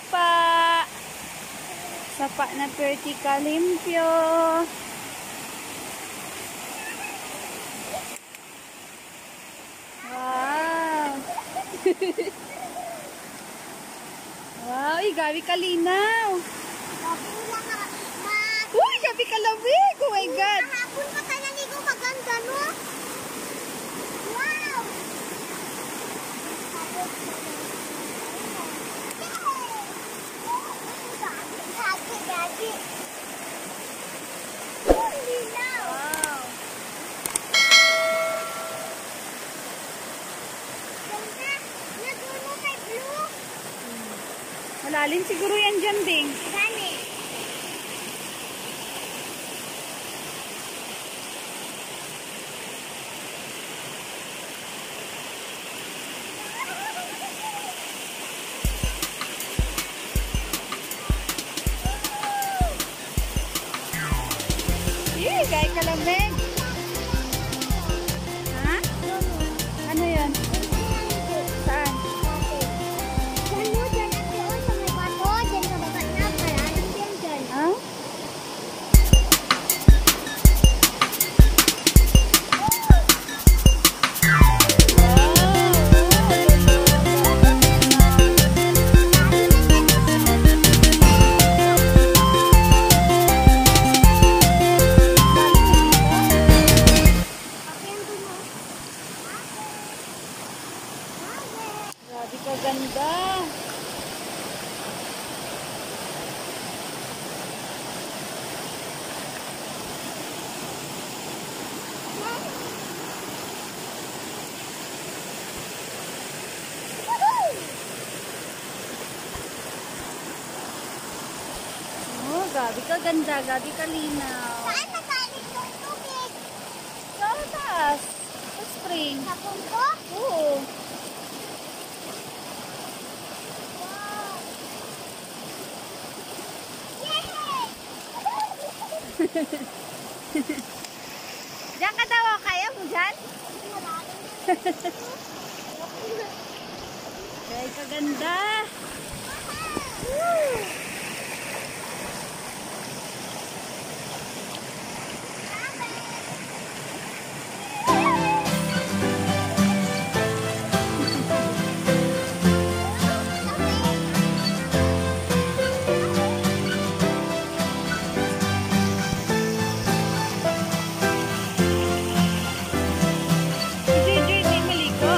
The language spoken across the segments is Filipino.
sapa. Sapa na perti kalimpyo. Wow. Wow, gabi kalinaw. Uy, gabi kalawig. Oh my God. Kahapon pa ka naligo, maganda, no? Wow! Daddy. Wow. Ganda. Nagulo kay Blue. Malalim siguro yan dyan, Ding. Gani. Kaya kalamig. Ha? Ano yun? Saan? Diyan mo, dyan at doon sa may bato. Dyan sa baba na, paralang din dyan. Ha? Grabe ka ganda. Oh, grabe ka ganda, grabe ka linaw. Saan nagaling yung tubig? Sa taas. Sa spring. Sa punto? Oo. Wow! Yay! Diyan ka daw, kaya mo dyan? Kaya ka ganda. Di maligo.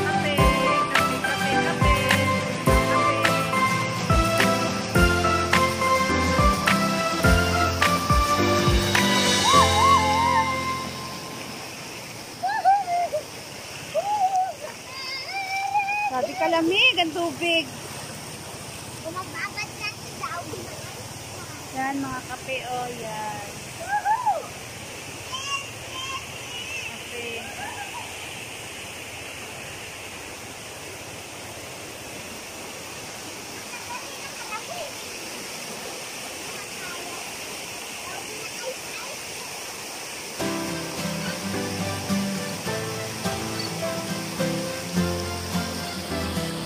Kape, kape, kape, kape. Sabi kalamig ang tubig. Gumababad na si Daw. Yan mga kape, oh yan. Kape.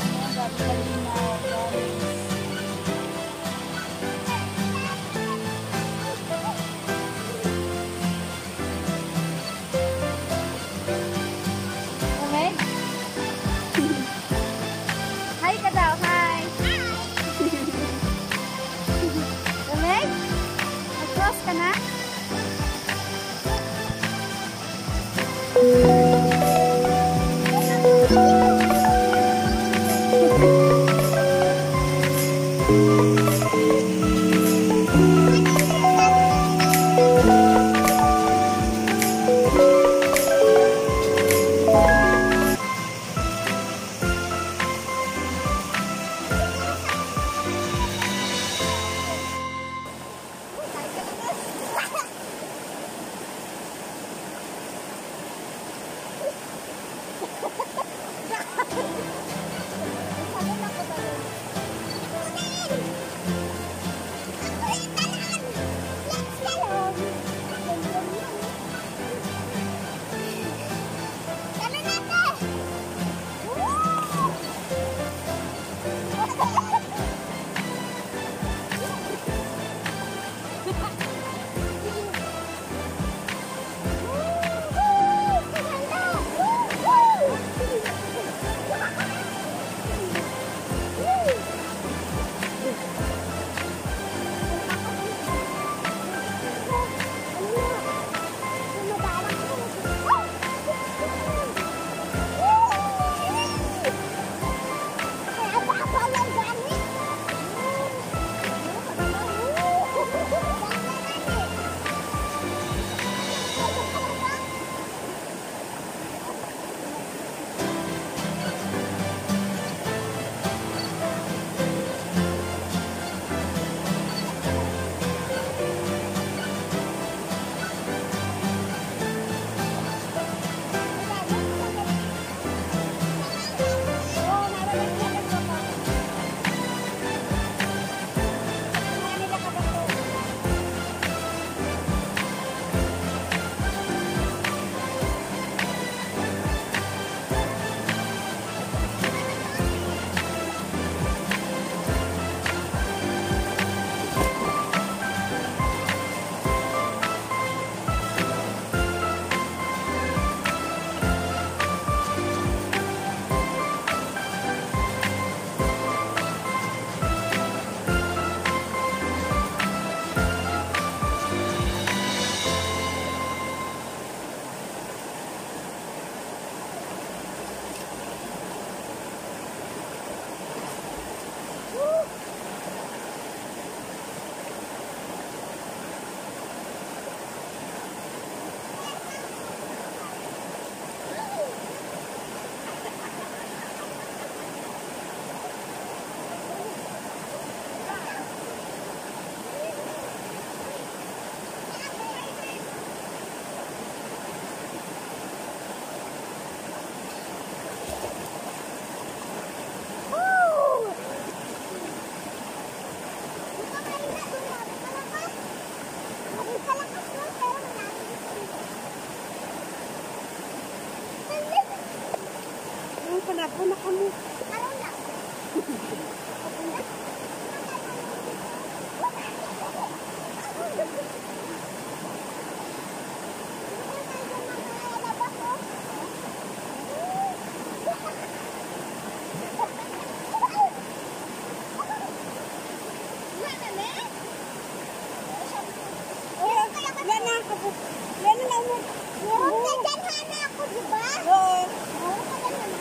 Oh, sabi kalinaw, guys. Ako na kamo. Ano na? Meron ka dyan, Hana, ako, di ba? Oo. Meron ka dyan, Hana.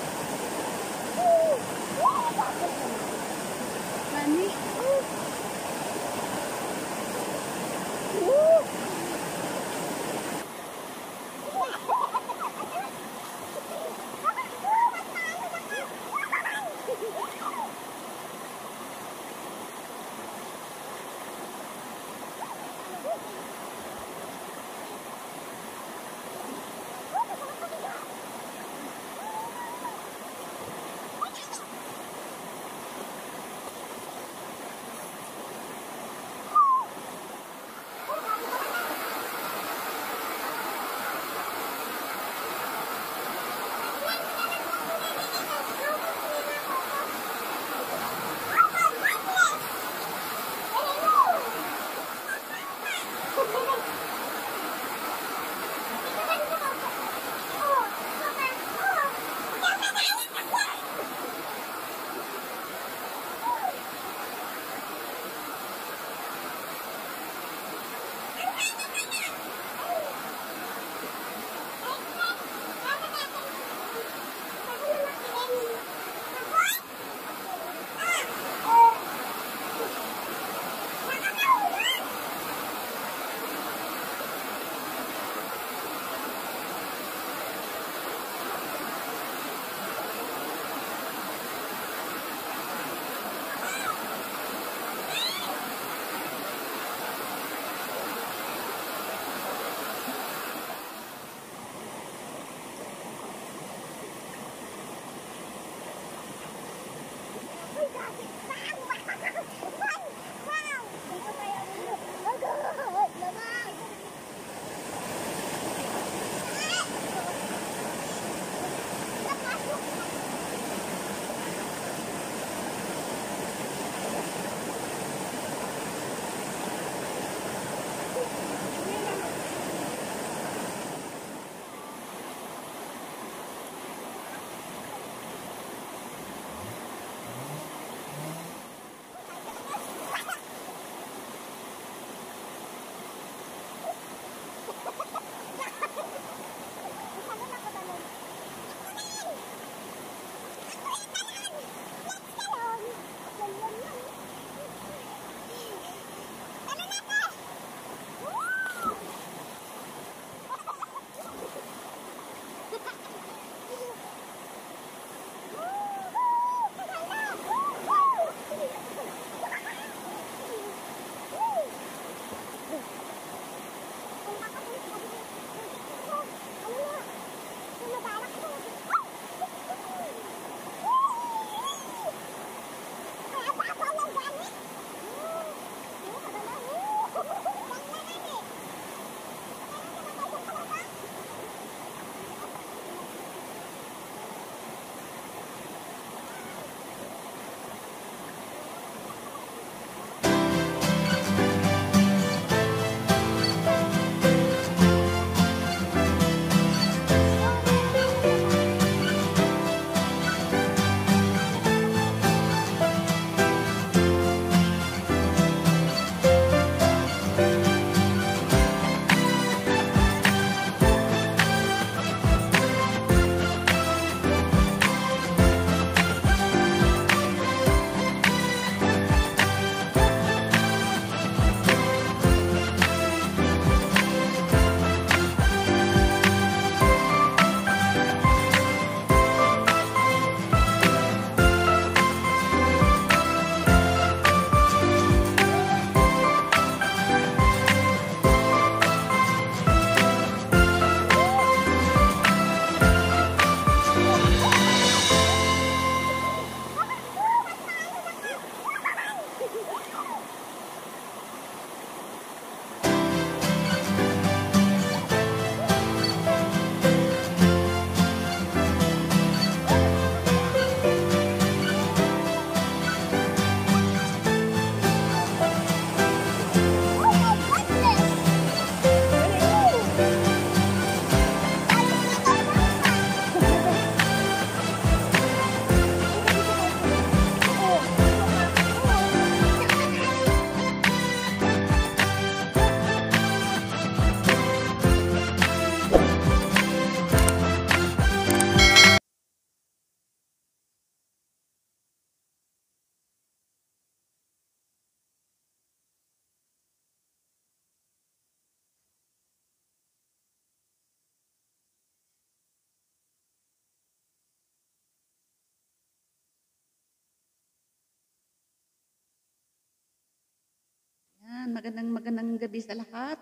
magandang gabi sa lahat.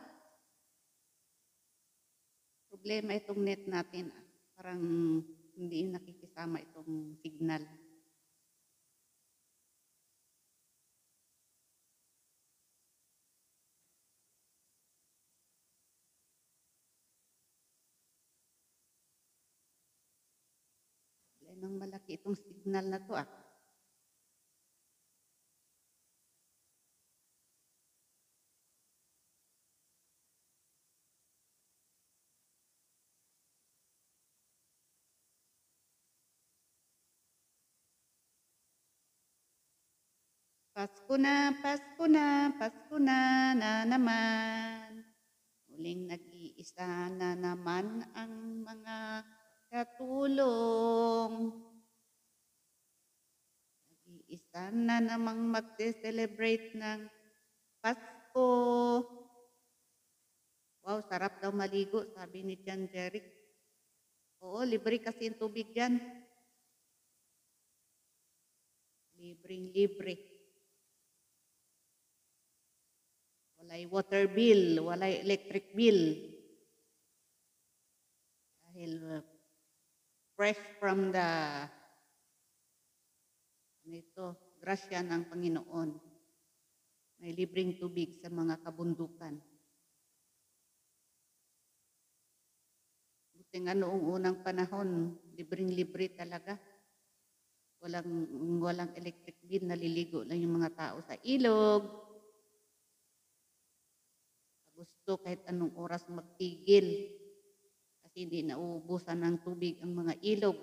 Problema itong net natin. Parang hindi nakikisama itong signal. Problemang malaki itong signal na to. Pasko na, Pasko na, Pasko na naman. Muling nag-iisa na naman ang mga katulong. Nag-iisa na namang mag-celebrate ng Pasko. Wow, sarap daw maligo, sabi ni Jan Jeric. Oo, libre kasi yung tubig dyan. Libreng-libre. Walay water bill, walay electric bill. Dahil fresh from the grasya ng Panginoon. May libreng tubig sa mga kabundukan. Buti nga noong unang panahon, libreng-libre talaga. Walang electric bill, naliligo lang yung mga tao sa ilog. Gusto kahit anong oras magtigil kasi hindi nauubusan ng tubig ang mga ilog.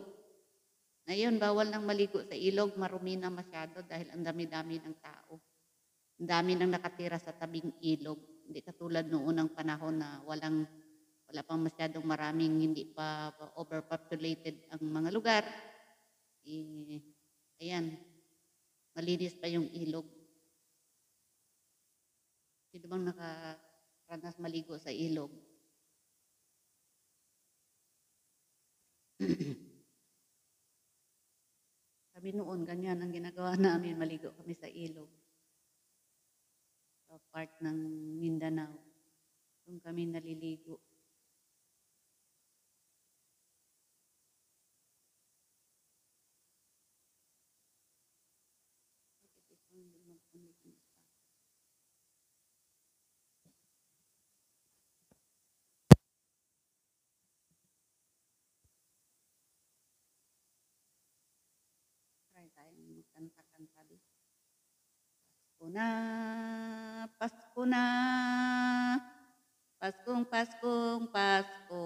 Ngayon, bawal nang maligo sa ilog, marumi na masyado dahil ang dami-dami ng tao. Ang dami nang nakatira sa tabing ilog. Hindi katulad noong unang panahon na wala pang masyadong maraming, hindi pa overpopulated ang mga lugar. Ayan, malinis pa yung ilog. Sino bang nakaranas maligo sa ilog? Kami noon, ganyan ang ginagawa namin, maligo kami sa ilog. Sa part ng Mindanao. Doon kami naliligo. Try tayong magkanta-kanta din. Pasko na, Pasko na, Paskong Paskong Pasko.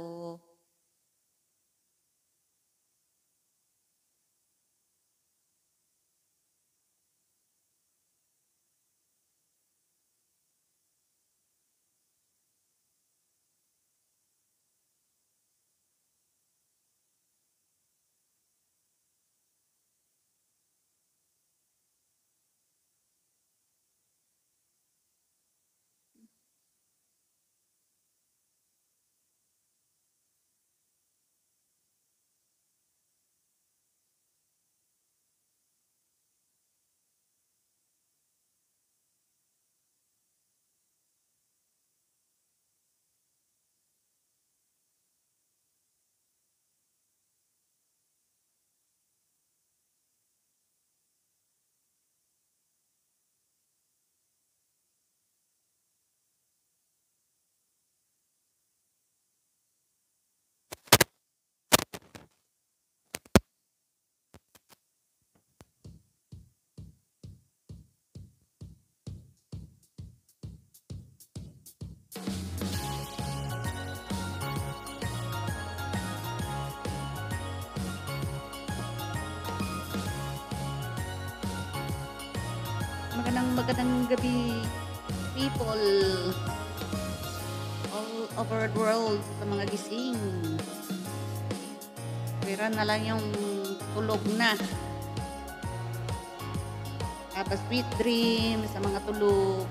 Magandang gabi, people all over the world, sa mga gising. Pera na lang yung tulog na. Have a sweet dream sa mga tulog.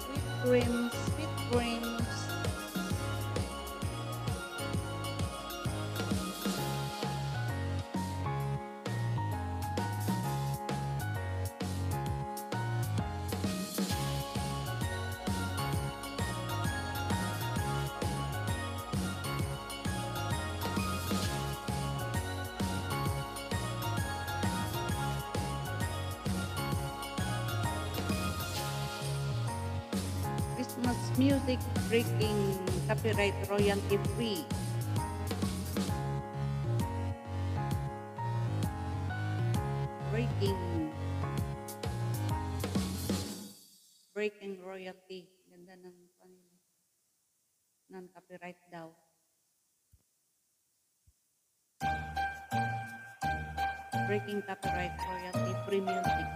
Sweet dreams, sweet dreams. music breaking copyright royalty free. Breaking royalty. Ganda ng kanila. Non-copyright daw. Breaking copyright royalty free music.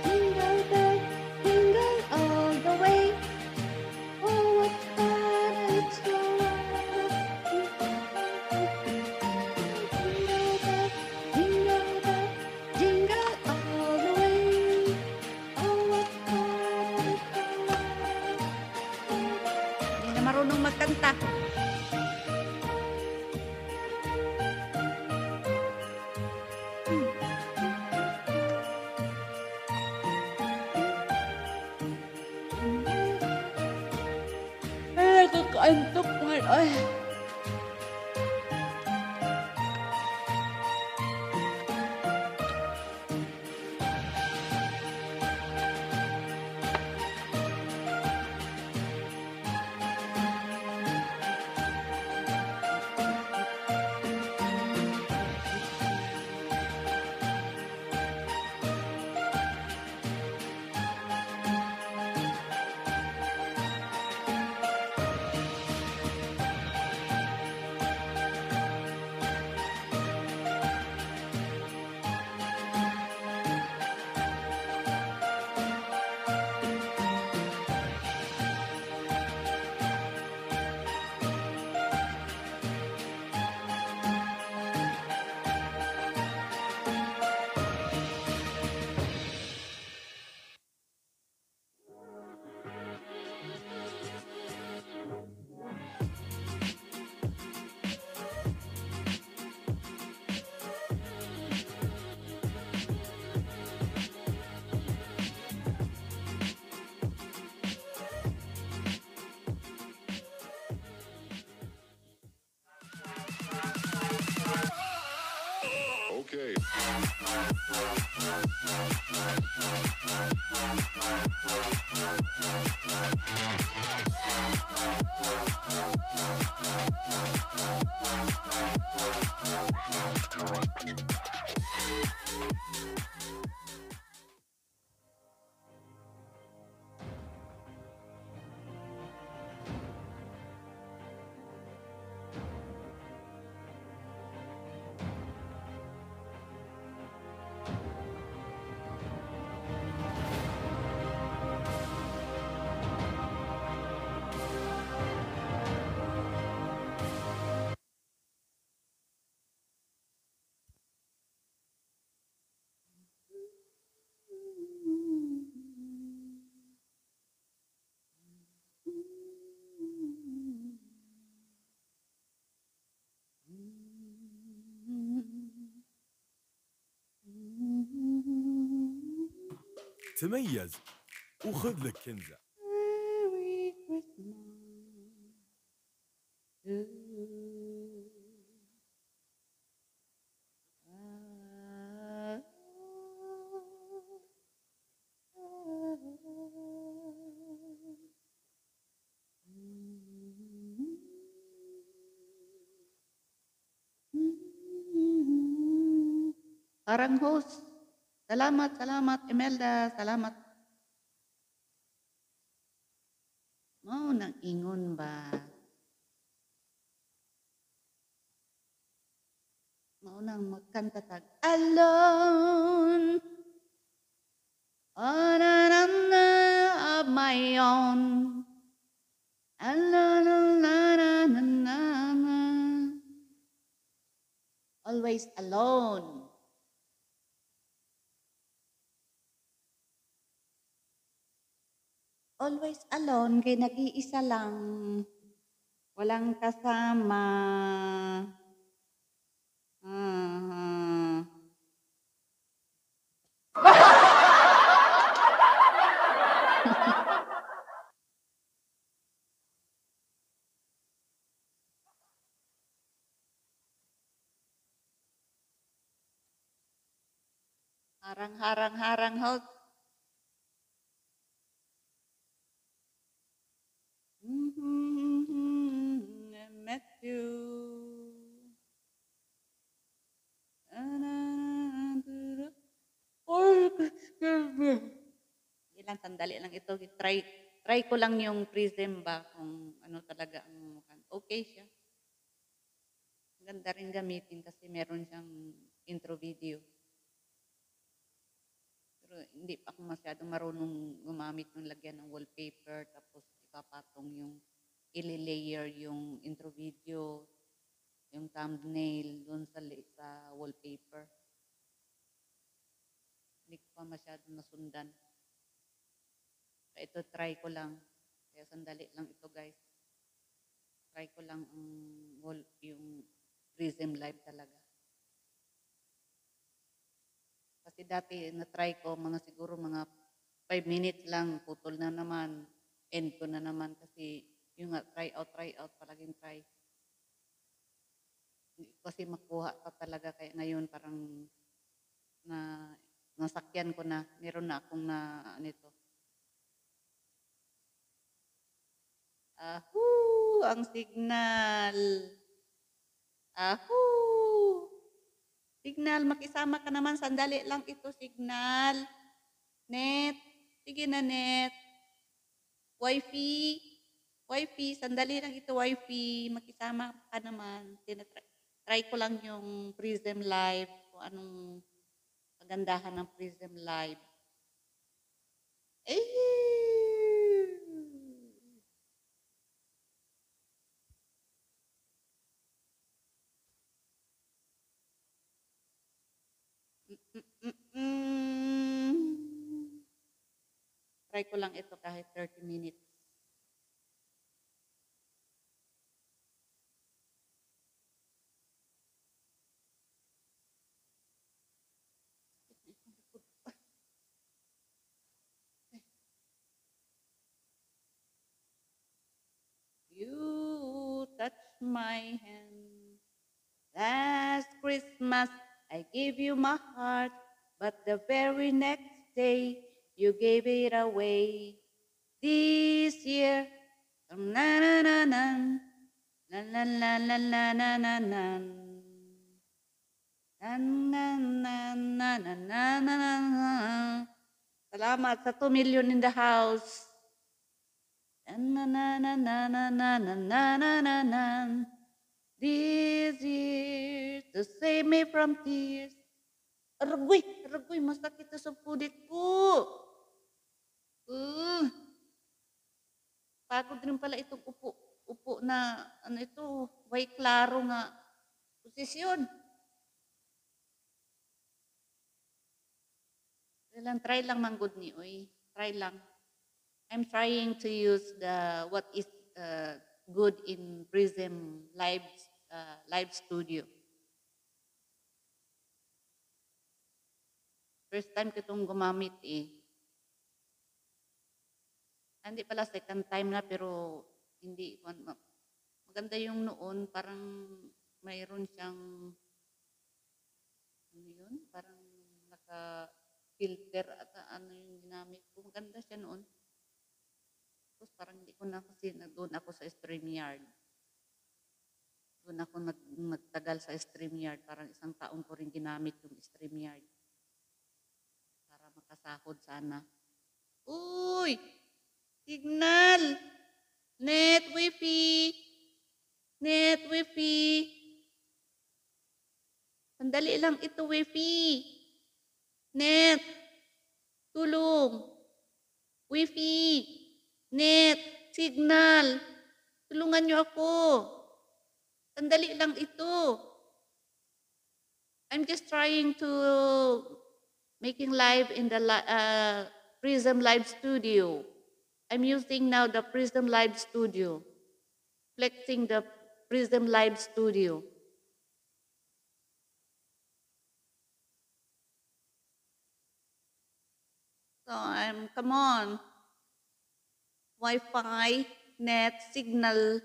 Jingle bell, jingle all the way. Oh, what fun it's to ride. Jingle bell, jingle all the way. Oh, what fun it's to ride. Hindi na marunong magkanta. Ay, nakakaantok nga. Ay. Okay. تميز وخذ لك كنزة. Merry Christmas to you. Parang host. Salamat, Imelda. Salamat. Mau nang ingon ba? Mau nang magkanta tag alone on an island of my own. Alone, na na na na na. always alone. Always alone, kay nag-iisa lang. Walang kasama. Ah. Harang-harang-harang ho. I met you. Ilang sandali lang ito. Try ko lang yung prism ba kung ano talaga ang mukha. Okay siya. Ganda rin gamitin kasi meron siyang intro video. Pero hindi pa ako masyadong marunong gumamit ng lagyan ng wallpaper tapos ipapatong yung ili-layer yung intro video, yung thumbnail doon sa wallpaper. Hindi ko pa masyadong nasundan. Ito try ko lang. Kaya sandali lang ito guys. Try ko lang yung Prism Live talaga. Kasi dati na-try ko siguro mga 5 minutes lang, putol na naman, end ko na naman kasi yung try out, palaging try. Hindi ko kasi makuha pa talaga kaya ngayon parang nasakyan ko na, meron na akong nito. Ahoo! Ang signal. Ahoo! Signal, makisama ka naman. Sandali lang ito, signal. Net. Sige na, net. Wifi, sandali lang ito, wifi. Makisama ka naman. Try ko lang yung Prism Live. Kung anong kagandahan ng Prism Live. Try ko lang ito kahit 30 minutes. You touch my hand. Last Christmas, I gave you my heart, but the very next day, you gave it away. This year, na na na na, na na na na na na na na. Na na na na na na na na. Salamat sa 2 million in the house. Na na na na na na na na na na na. This year to save me from tears. Aragoy, masakit ito sa pudit ko. Pagod rin pala itong upo na, way klaro nga posisyon. Try lang manggod ni, oy. Try lang. I'm trying to use what is good in Prism Live Studio. First time ko itong gumamit eh. Hindi pala second time na pero hindi. Maganda yung noon. Parang mayroon siyang parang naka-filter at ano yung ginamit ko. Maganda siya noon. Tapos parang hindi ko na kasi doon ako sa StreamYard. Doon ako nagtagal sa StreamYard. Parang isang taon ko rin ginamit yung StreamYard. Para makasahod sana. Uy! Signal! Net Wifi! Net Wifi! Sandali lang ito Wifi! Net! Tulong! Wifi! Net! Signal! Tulungan niyo ako! Sandali lang ito. I'm just trying to making live in the Prism Live Studio. I'm using now the Prism Live Studio, flexing the Prism Live Studio. So come on, Wi-Fi, net, signal,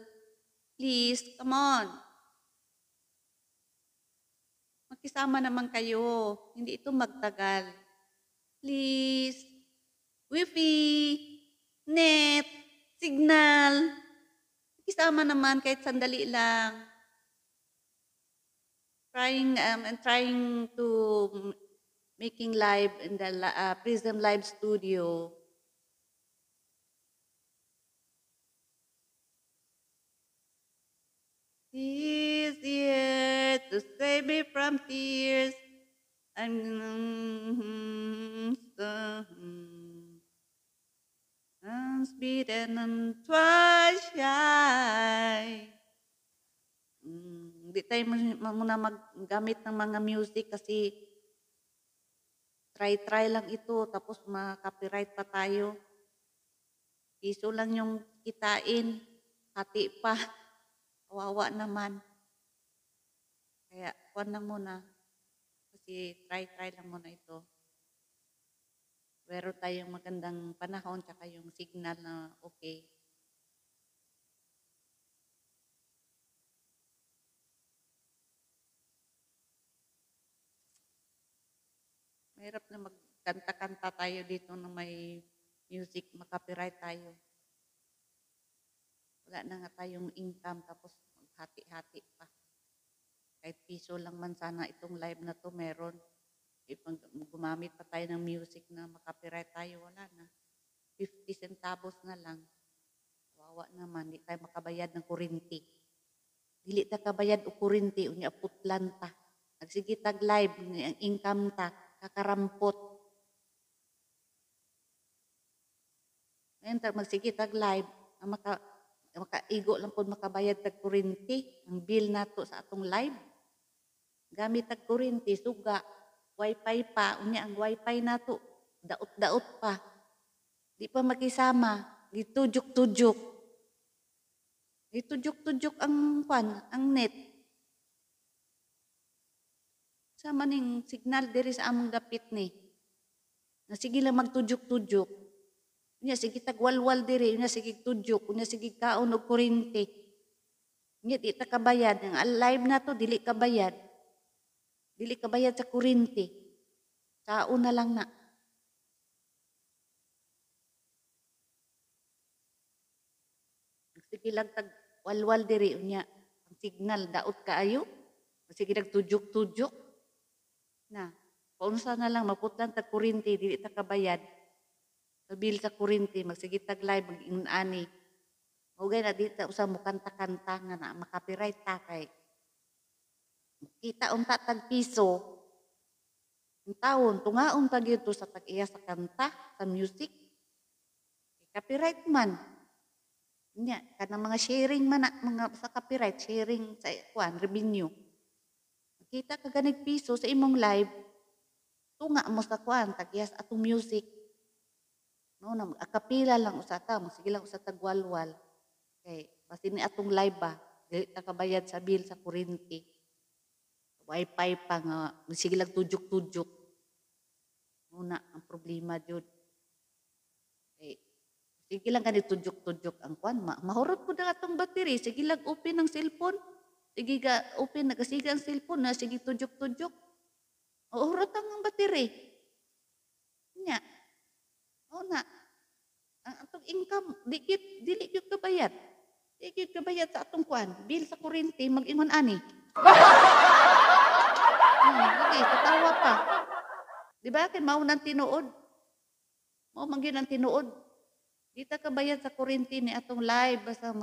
please, come on. Makisama naman kayo. Hindi ito magtagal. Please. Wi-Fi, net, signal. Makisama naman kahit sandali lang. Trying to making live in the Prism Live Studio. He's here to save me from tears. I'm unspeeden and twice shy. Hindi tayo muna maggamit ng mga music kasi try lang ito tapos ma-copyright pa tayo. Piso lang yung kitain, hati pa. Kawawa naman. Kaya, kuwan lang muna. Kasi try lang muna ito. Pero tayong magandang panahon, tsaka yung signal na okay. Mahirap na magkanta-kanta tayo dito na may music, makapiright tayo. Wala na nga tayong income tapos maghati-hati pa. Kahit piso lang man sana itong live na to meron. Pag gumamit pa tayo ng music na makapiright tayo, wala na. 50 centavos na lang. Wawa naman, di tayo makabayad ng kurinti. Dili ta kabayad o kurinti, unya putlan ta. Nagsige tag live, ang income ta, kakarampot. Ngayon magsige tag live, ang makaigo lang po makabayad tag kurinti, ang bill nato sa atong live. Gamit tag kurinti, suga, wifi pa, unya ang wifi nato, daot-daot pa. Di pa makisama, gitujuk-tujuk. Gitujuk-tujuk ang net. Sama ning signal diri sa among dapit ni. Na sige lang magtujuk-tujuk. Unya sige tagwalwal diri, unya sige tujuk, unya sige kaon og kuryente. Unya di ta kabayad, ang live na to dili kabayad. Dili kabayad sa kuryente. Kaon na lang na. Sige lang tagwalwal diri unya ang signal daot kaayo. Sige nagtujuk-tujuk. Na, paunsa na lang, maputlan tag kurinti, dili ta kabayad. Sabil sa kurinti, magsige tag live, mag-inani. Ugay na dito, usa mo kanta-kanta nga na, makapiright ta kay. Kita unta tag piso. Ang taon, tungaon tag ito sa tag-iya sa kanta, sa music. Copyright man. Nya, kanang mga sharing man, mga sa copyright, sharing sa revenue. Kita ka ganig piso sa imong live, tunga mo sa tagyas atong music. No, na akapila lang usa ta, sige lang usa tagwalwal. Kay basta ni atong live ba, dili ta kabayad sa bill sa kuryente. Wifi pa nga, sige lang tujuk-tujuk. Muna ang problema jud. Kay sige lang ganit tujuk-tujuk ang kwan, mahurot ko na atong battery, sige lang open ang cellphone. Sige ka, open, nagasiga ang cellphone na, sige tujuk-tujuk. Uhurot ang battery. Nya. O na. Ang atong income, dili yun kabayad. Dili yun kabayad sa atong kwan. Bill sa kuryente, mag-ingon ani. Okay, katawa pa. Di ba? Kaya maunang tinuod. Maunang tinuod. Di ta kabayad sa kuryente ni atong live, basta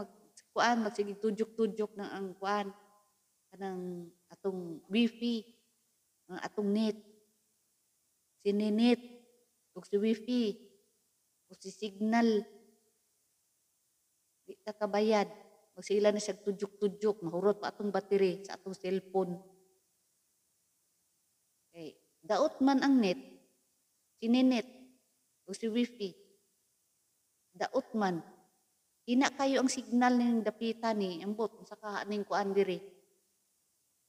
magsige tujuk-tujuk ng ang kuan. Kanang atong wifi, ang atong net, sininet, ug si wifi, ug si signal, di ta kabayad. Magsila na siya tujuk-tujuk, mahurot pa atong battery sa atong cellphone. Daot man ang net, sininet, o si wifi, daot man. Ina kayo ang signal ng dapita ni, ambot, sa kaaning kuan diri.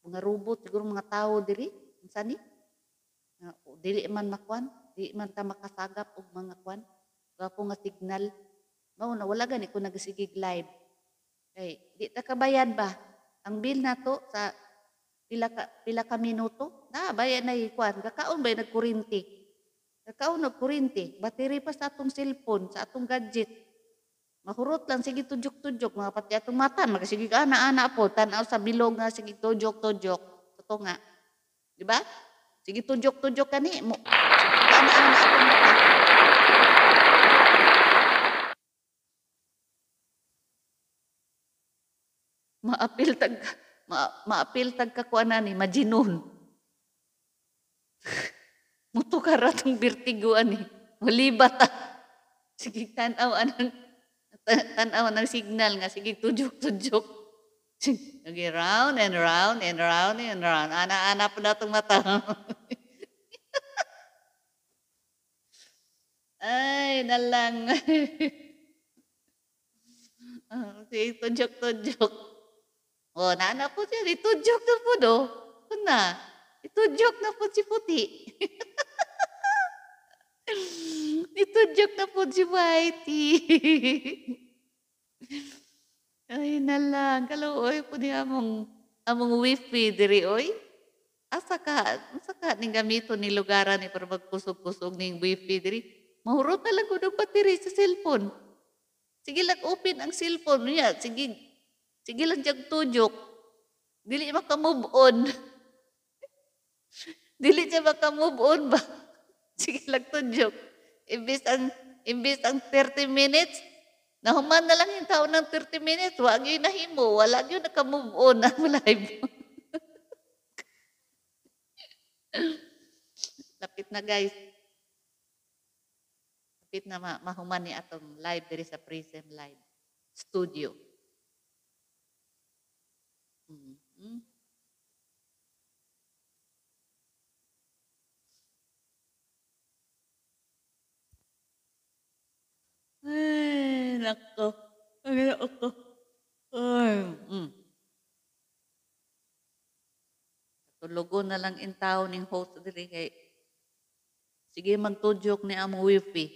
Mga robot, siguro mga tao diri, unsa ni? Dili man makuan, dili man ta makasagap og mga kuan. Gapo nga signal. Mao na wala gani ko nagasigig live. Kay di ta kabayad ba? Ang bill nato sa pila ka minuto, na bayad na kuan, kakaon ba nagkurinti? Kakaon nagkurinti, battery pa sa atong cellphone, sa atong gadget. Mahurot lang sige tudyok-tudyok mga pati atong mata, magasige ana-ana po tan-aw sa bilog nga sige tudyok-tudyok. Totoo nga. Di ba? Sige tudyok-tudyok kani mo. Sige ana-ana atong mata. Maapil tag kakuanan ni majinon. Muto ka ra tong vertigo ani. Malibat ta. Sige tan-aw ng signal nga sige tudyok-tudyok. Sige round and round and round and round. Ana-ana po na itong mata. Ay, nalang. Sige tudyok-tudyok. O, naana po siya. Itudyok na po do. Kuna. Itudyok na po si puti. Itudyok na po si Whitey. Ay nalang, kaluoy po di among wifi diri oy. Asa ka ning gamito ni lugaran ni para magkusog-kusog ning wifi diri. Mahurot na lang gud og battery sa cellphone. Sige lang open ang cellphone niya, sige lang jag tudyok. Dili maka-move on. Dili siya maka-move on ba? Sige lang tudyok. Imbis ang 30 minutes, nahuman na lang yung tao ng 30 minutes, wag yun nahimo, wala yun naka-move on ang live. Lapit na guys. Lapit na mahuman ni atong live diri sa Prism Live Studio. Mm-hmm. Ay, nako. Ay, nako. Ay, Tulugon na lang in tao ning host diri kay sige magtudyok ni amo wifi.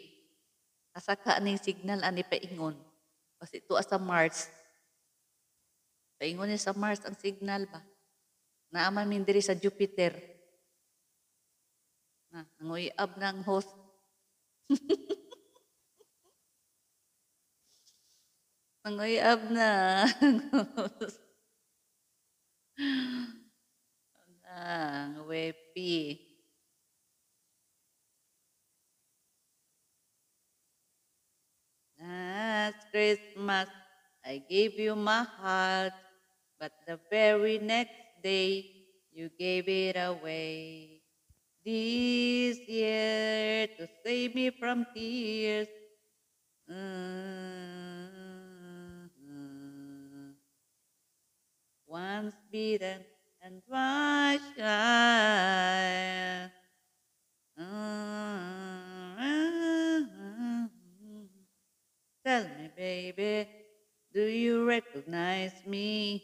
Asa ka ning signal ani paingon. Kasi ito asa Mars. Paingon ni sa Mars ang signal ba? Naaman min diri sa Jupiter. Na, nanguy-ab na ang host. Nanguy-ab na. Ang wifi. Last Christmas, I gave you my heart, but the very next day, you gave it away. This year, to save me from tears, once beaten and twice shy. Tell me, baby, do you recognize me?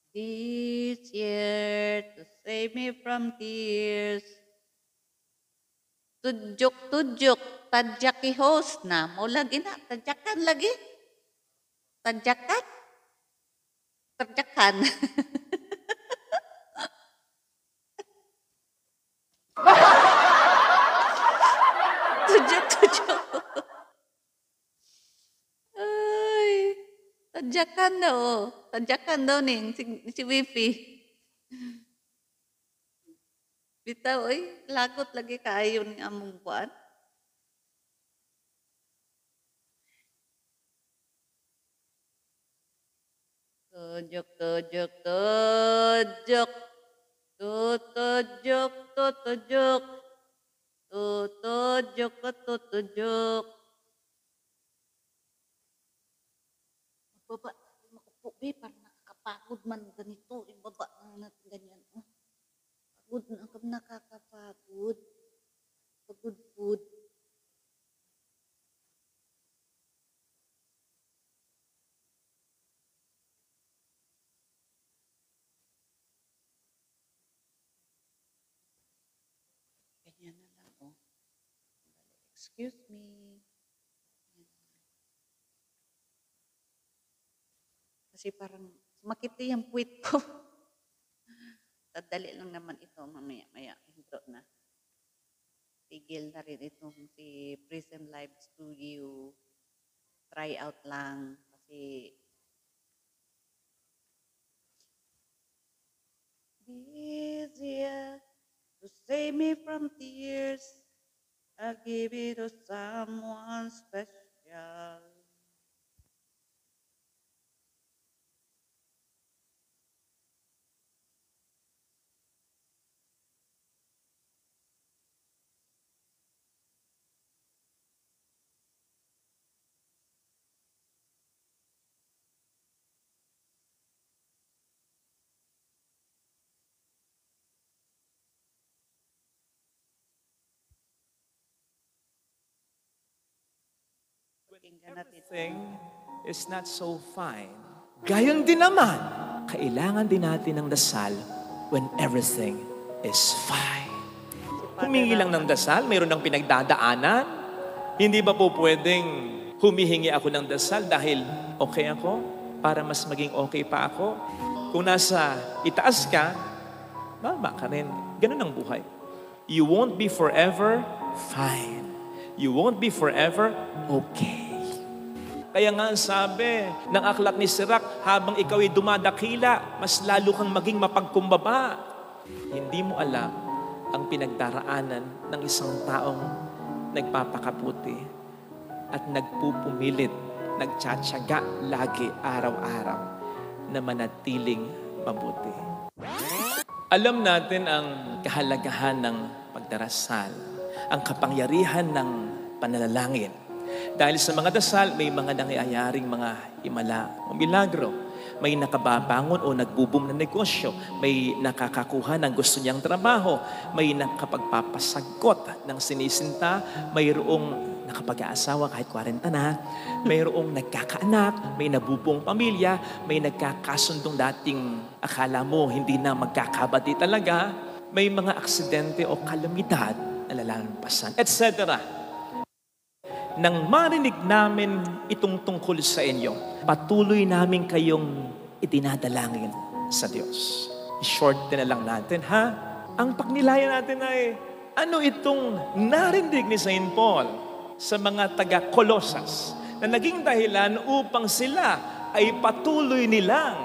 This year to save me from tears. Tudyok-tudyok, tadyaki host na. Mo lagi na, tadyakan lagi. Tadyakan? Tadyakan. Tudyok-tudyok. Ay, Tadyakan daw. Tadyakan daw ning si Wifi. Bitaw, lagot lagi kayo ni among kuan. Tujuk, tujuk, tujuk. Tutujuk, tutujuk. Tutujuk, tutujuk. Baba, makupo, be, parang nakakapagod man ganito. Ibaba na natin ganyan. Oh. Pagod na ako, nakakapagod. Pagod food. Ganyan na lang, oh. Excuse me. Kasi parang makiti yung puwit ko. Tadali lang naman ito, mamaya-maya. Hintro na. Tigil na rin itong si Prism Live Studio. Try out lang. Kasi easier to save me from tears. I'll give it to someone special. Everything is not so fine. Gayon din naman, kailangan din natin ng dasal when everything is fine. Humingi lang ng dasal, mayroon ng pinagdadaanan. Hindi ba po pwedeng humihingi ako ng dasal dahil okay ako para mas maging okay pa ako? Kung nasa itaas ka, baba ka rin. Ganun ang buhay. You won't be forever fine. You won't be forever okay. Kaya nga ang sabi ng aklat ni Sirach, habang ikaw ay dumadakila, mas lalo kang maging mapagkumbaba. Hindi mo alam ang pinagdaraanan ng isang taong nagpapakaputi at nagpupumilit, nagtsatsaga lagi araw-araw na manatiling mabuti. Alam natin ang kahalagahan ng pagdarasal, ang kapangyarihan ng pananalangin. Dahil sa mga dasal, may mga nangyayaring mga himala o milagro. May nakababangon o nagbuboom na negosyo. May nakakakuha ng gusto niyang trabaho. May nakapagpapasagot ng sinisinta. Mayroong nakapag-aasawa kahit 40 na. Mayroong nagkakaanak. May nabubuong pamilya. May nagkakasundong dating akala mo hindi na magkakabati talaga. May mga aksidente o kalamidad na lalampasan, etc. Nang marinig namin itong tungkol sa inyo, patuloy namin kayong idinadalangin sa Diyos. I-short na lang natin, ha? Ang pagnilayan natin ay, ano itong narinig ni St. Paul sa mga taga-Colosas na naging dahilan upang sila ay patuloy nilang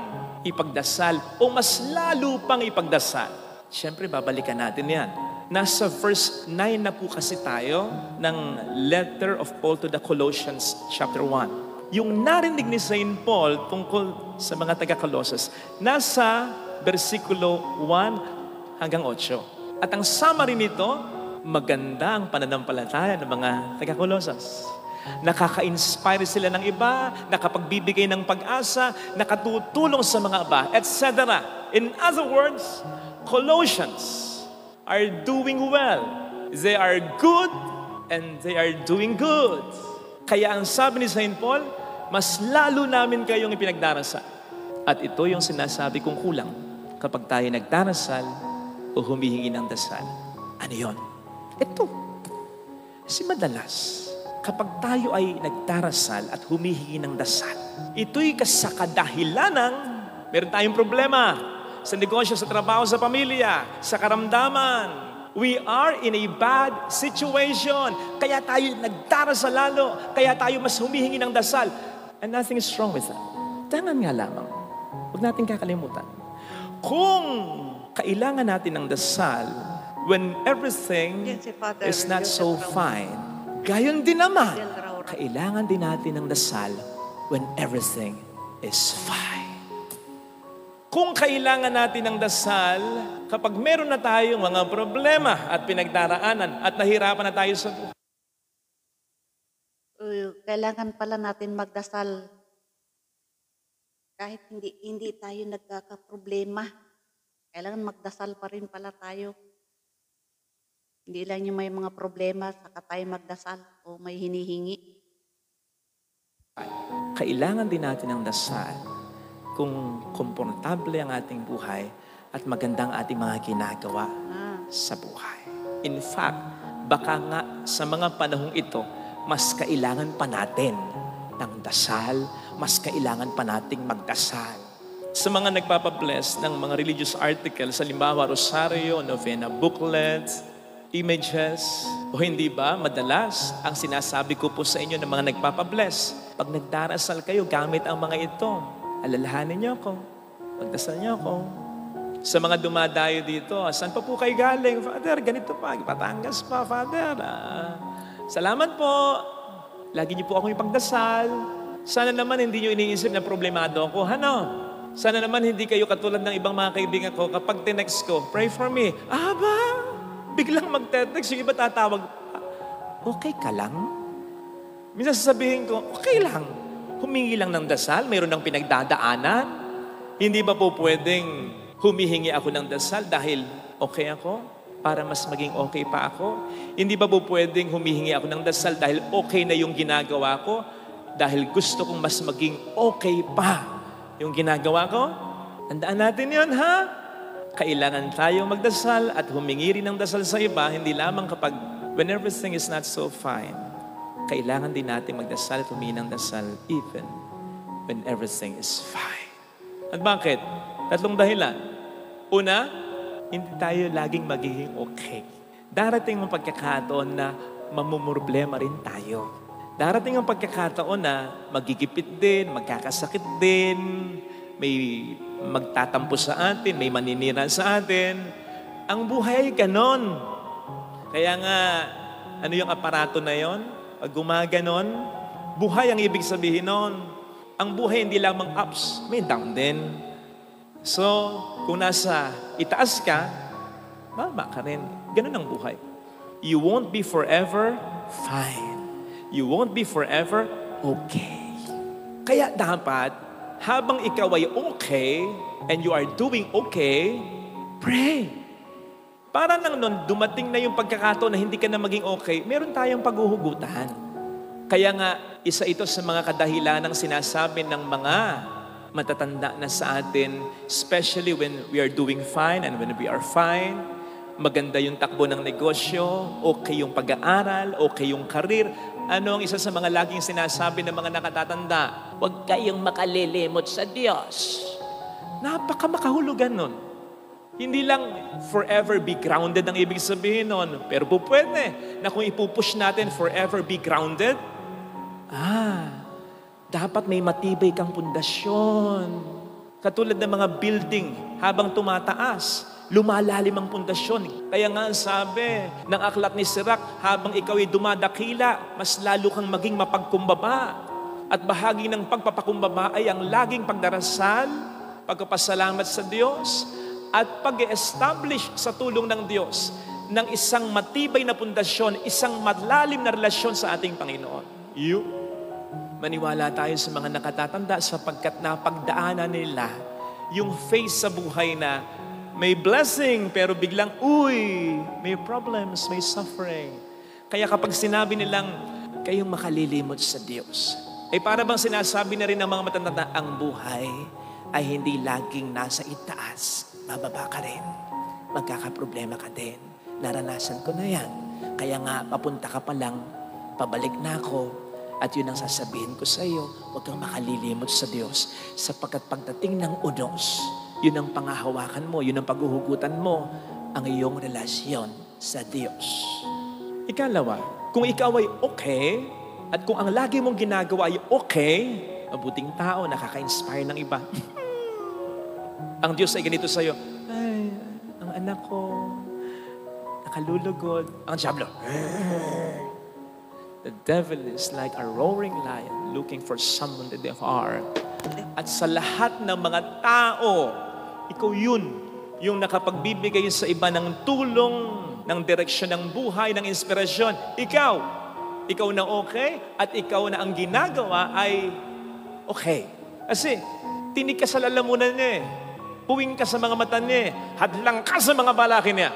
ipagdasal o mas lalo pang ipagdasal. Siyempre, babalikan natin yan. Nasa verse 9 na po kasi tayo ng letter of Paul to the Colossians chapter 1. Yung narinig ni St. Paul tungkol sa mga taga-Colossus, nasa versikulo 1 hanggang 8. At ang summary nito, maganda ang pananampalataya ng mga taga-Colossus. Nakaka-inspire sila ng iba, nakapagbibigay ng pag-asa, nakatutulong sa mga iba, etc. In other words, Colossians are doing well. They are good and they are doing good. Kaya ang sabi ni St. Paul, mas lalo namin kayong ipinagdarasal. At ito yung sinasabi kong kulang kapag tayo nagdarasal o humihingi ng dasal. Ano yun? Ito. Kasi madalas, kapag tayo ay nagdarasal at humihingi ng dasal, ito'y kasakadahilan ng meron tayong problema. Sa negosyo, sa trabaho, sa pamilya, sa karamdaman. We are in a bad situation. Kaya tayo nagdarasal lalo. Kaya tayo mas humihingi ng dasal. And nothing is wrong with that. Tangan nga lamang. Huwag natin kakalimutan. Kung kailangan natin ng dasal when everything Yan si Father is not Joseph so Raul. fine, gayon din naman, Yan, Raul. kailangan din natin ng dasal when everything is fine. Kung kailangan natin ng dasal, kapag meron na tayong mga problema at pinagdaraanan at nahirapan na tayo sa buhay, Kailangan pala natin magdasal kahit hindi tayo nagkakaproblema. Kailangan magdasal pa rin pala tayo. Hindi lang yung may mga problema, saka tayo magdasal o may hinihingi. kailangan din natin ng dasal kung komportable ang ating buhay at magandang ating mga ginagawa sa buhay. In fact, baka nga sa mga panahong ito, mas kailangan pa natin ng dasal, mas kailangan pa nating magdasal. Sa mga nagpapabless ng mga religious articles, halimbawa rosaryo, novena booklets, images, o hindi ba, madalas, ang sinasabi ko po sa inyo ng mga nagpapabless, pag nagdarasal kayo, gamit ang mga ito. Alalahanin niyo ako. Magdasal niyo ako. Sa mga dumadayo dito, saan pa po kayo galing? Father, ganito pa. Batangas pa, Father. Salamat po. Lagi niyo po ako ipagdasal. Sana naman hindi niyo iniisip na problemado ako. Ano? Sana naman hindi kayo katulad ng ibang mga kaibigan ko. Kapag tinext ko, pray for me. Aba, biglang magte-text. Yung iba tatawag, okay ka lang? Minsan sasabihin ko, okay lang. Humingi lang ng dasal. Mayroon ng pinagdadaanan. Hindi ba po pwedeng humihingi ako ng dasal dahil okay ako? Para mas maging okay pa ako? Hindi ba po pwedeng humihingi ako ng dasal dahil okay na yung ginagawa ko? Dahil gusto kong mas maging okay pa yung ginagawa ko? Tandaan natin yun, ha? Kailangan tayong magdasal at humingi rin ng dasal sa iba, hindi lamang kapag when everything is not so fine. Kailangan din natin magdasal at humingi ng dasal even when everything is fine. At bakit? Tatlong dahilan. Una, hindi tayo laging magiging okay. Darating ang pagkakataon na mamumroblema rin tayo. Darating ang pagkakataon na magigipit din, magkakasakit din, may magtatampo sa atin, may maninira sa atin. Ang buhay ay ganon. Kaya nga, ano yung aparato na yon? Pag gumaganon, buhay ang ibig sabihin nun. Ang buhay hindi lamang ups, may down din. So, kung nasa itaas ka, baba ka rin. Ganun ang buhay. You won't be forever fine. You won't be forever okay. Kaya dapat, habang ikaw ay okay, and you are doing okay, pray. Para nang nun, dumating na yung pagkakataon na hindi ka na maging okay, meron tayong paghuhugutan. Kaya nga, isa ito sa mga kadahilan ng sinasabi ng mga matatanda na sa atin, especially when we are doing fine and when we are fine, maganda yung takbo ng negosyo, okay yung pag-aaral, okay yung karir. Ano ang isa sa mga laging sinasabi ng mga nakatatanda? Huwag kayong makalilimot sa Diyos. Napaka-makahulugan nun. Hindi lang forever be grounded ang ibig sabihin nun. Pero po pwede na kung ipupush natin forever be grounded, dapat may matibay kang pundasyon. Katulad ng mga building, habang tumataas, lumalalim ang pundasyon. Kaya nga sabi ng aklat ni Sirach, habang ikaw ay dumadakila, mas lalo kang maging mapagkumbaba. At bahagi ng pagpapakumbaba ay ang laging pagdarasal, pagpapasalamat sa Diyos, at pag-establish sa tulong ng Diyos ng isang matibay na pundasyon, isang malalim na relasyon sa ating Panginoon. Maniwala tayo sa mga nakatatanda sapagkat napagdaanan nila yung phase sa buhay na may blessing pero biglang, may problems, may suffering. Kaya kapag sinabi nilang kayong makalilimot sa Diyos, ay para bang sinasabi na rin ng mga matatanda, ang buhay ay hindi laging nasa itaas. Bababa ka rin. Magkakaproblema ka din. Naranasan ko na yan. Kaya nga, papunta ka pa lang, pabalik na ako. At yun ang sasabihin ko sa iyo, huwag kang makalilimot sa Diyos. Sapagkat pagdating ng unos, yun ang pangahawakan mo, yun ang paghuhugutan mo, ang iyong relasyon sa Diyos. Ikalawa, kung ikaw ay okay, at kung ang lagi mong ginagawa ay okay, mabuting tao, nakaka-inspire ng iba. Ang Diyos ay ganito sa'yo, ay, ang anak ko, nakalulugod. Ang diablo, the devil is like a roaring lion looking for someone to devour. At sa lahat ng mga tao, ikaw yun, yung nakapagbibigay sa iba ng tulong, ng direksyon ng buhay, ng inspirasyon. Ikaw na okay, at ikaw na ang ginagawa ay okay. Kasi, tinig ka sa lalamunan niya eh. Puwing ka sa mga mata niya eh. Hadlang ka sa mga balaki niya.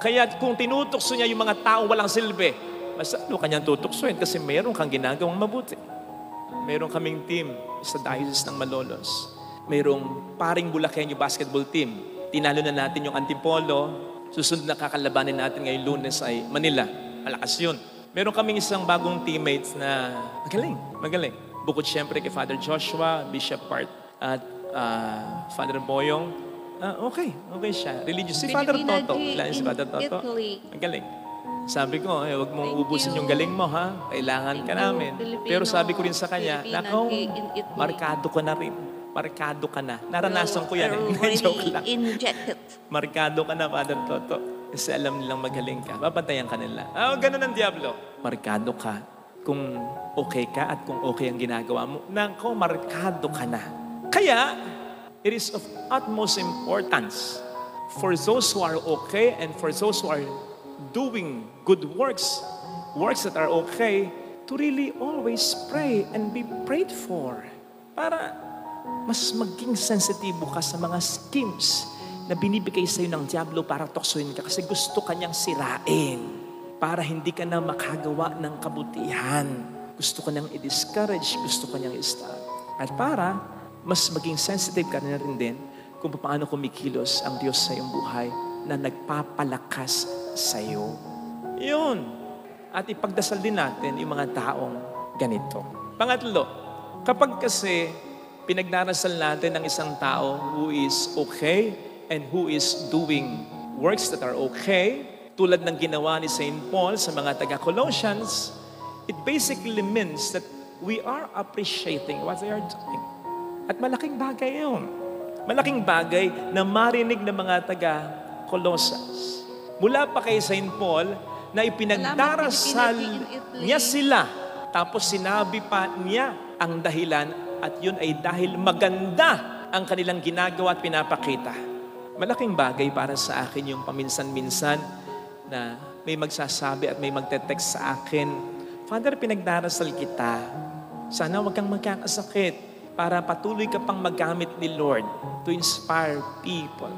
Kaya kung tinutokso niya yung mga tao walang silbi, mas ano kanyang tutuksoin kasi meron kang ginagawang mabuti. Meron kaming team sa Diocese ng Malolos. Merong paring Bulakenyo basketball team. Tinalo na natin yung Antipolo. Susunod na kakalabanin natin ngayong Lunes ay Manila. Malakas yun. Meron kaming isang bagong teammates na magaling. Bukod siyempre kay Father Joshua, Bishop Part, at Father Boyong. Okay siya. Religious. Si Father Toto. Kailangan si Father Toto. Magaling. Sabi ko, huwag mong ubusin yung galing mo, ha? Kailangan ka namin. Pero sabi ko rin sa kanya, nako, markado ka na rin. Markado ka na. Naranasan ko yan eh. Joke lang. Markado ka na, Father Toto. Kasi alam nilang magaling ka. Babantayan ka nila. Ganun ang Diablo. Markado ka. Kung okay ka at kung okay ang ginagawa mo, nako, markado ka na. Kaya, it is of utmost importance for those who are okay and for those who are doing good works that are okay, to really always pray and be prayed for. Para mas maging sensitibo ka sa mga schemes na binibigay sa'yo ng Diablo para tuksoin ka kasi gusto kanyang sirain. Para hindi ka na makagawa ng kabutihan. Gusto ka nang i-discourage, gusto ka niyang i-stop. At para mas maging sensitive ka na rin din kung paano kumikilos ang Diyos sa iyong buhay na nagpapalakas sa iyo. Yun. At ipagdasal din natin yung mga taong ganito. Pangatlo, kapag kasi pinagdarasal natin ng isang tao who is okay and who is doing works that are okay, tulad ng ginawa ni St. Paul sa mga taga-Colossians, it basically means that we are appreciating what they are doing. At malaking bagay yun. Malaking bagay na marinig ng mga taga-Colossians. Mula pa kay St. Paul na ipinagdarasal niya sila. Tapos sinabi pa niya ang dahilan at yun ay dahil maganda ang kanilang ginagawa at pinapakita. Malaking bagay para sa akin yung paminsan-minsan na may magsasabi at may magte-text sa akin, Father, pinagdarasal kita. Sana huwag kang magkakasakit para patuloy ka pang magamit ni Lord to inspire people.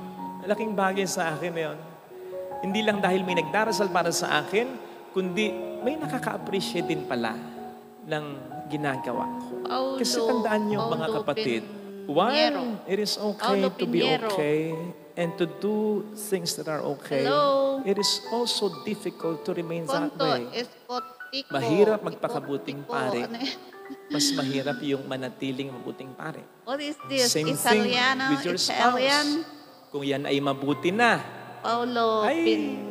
Malaking bagay sa akin yun. Hindi lang dahil may nagdarasal para sa akin, kundi may nakaka-appreciate din pala ng ginagawa ko. Kasi tandaan niyo mga kapatid, while it is okay to be okay and to do things that are okay, it is also difficult to remain that way. Mahirap magpakabuting pare. Mas mahirap yung manatiling mabuting pare. What is this? Same Italiano, thing with your Italian? spouse. Kung yan ay mabuti na, Paulo ay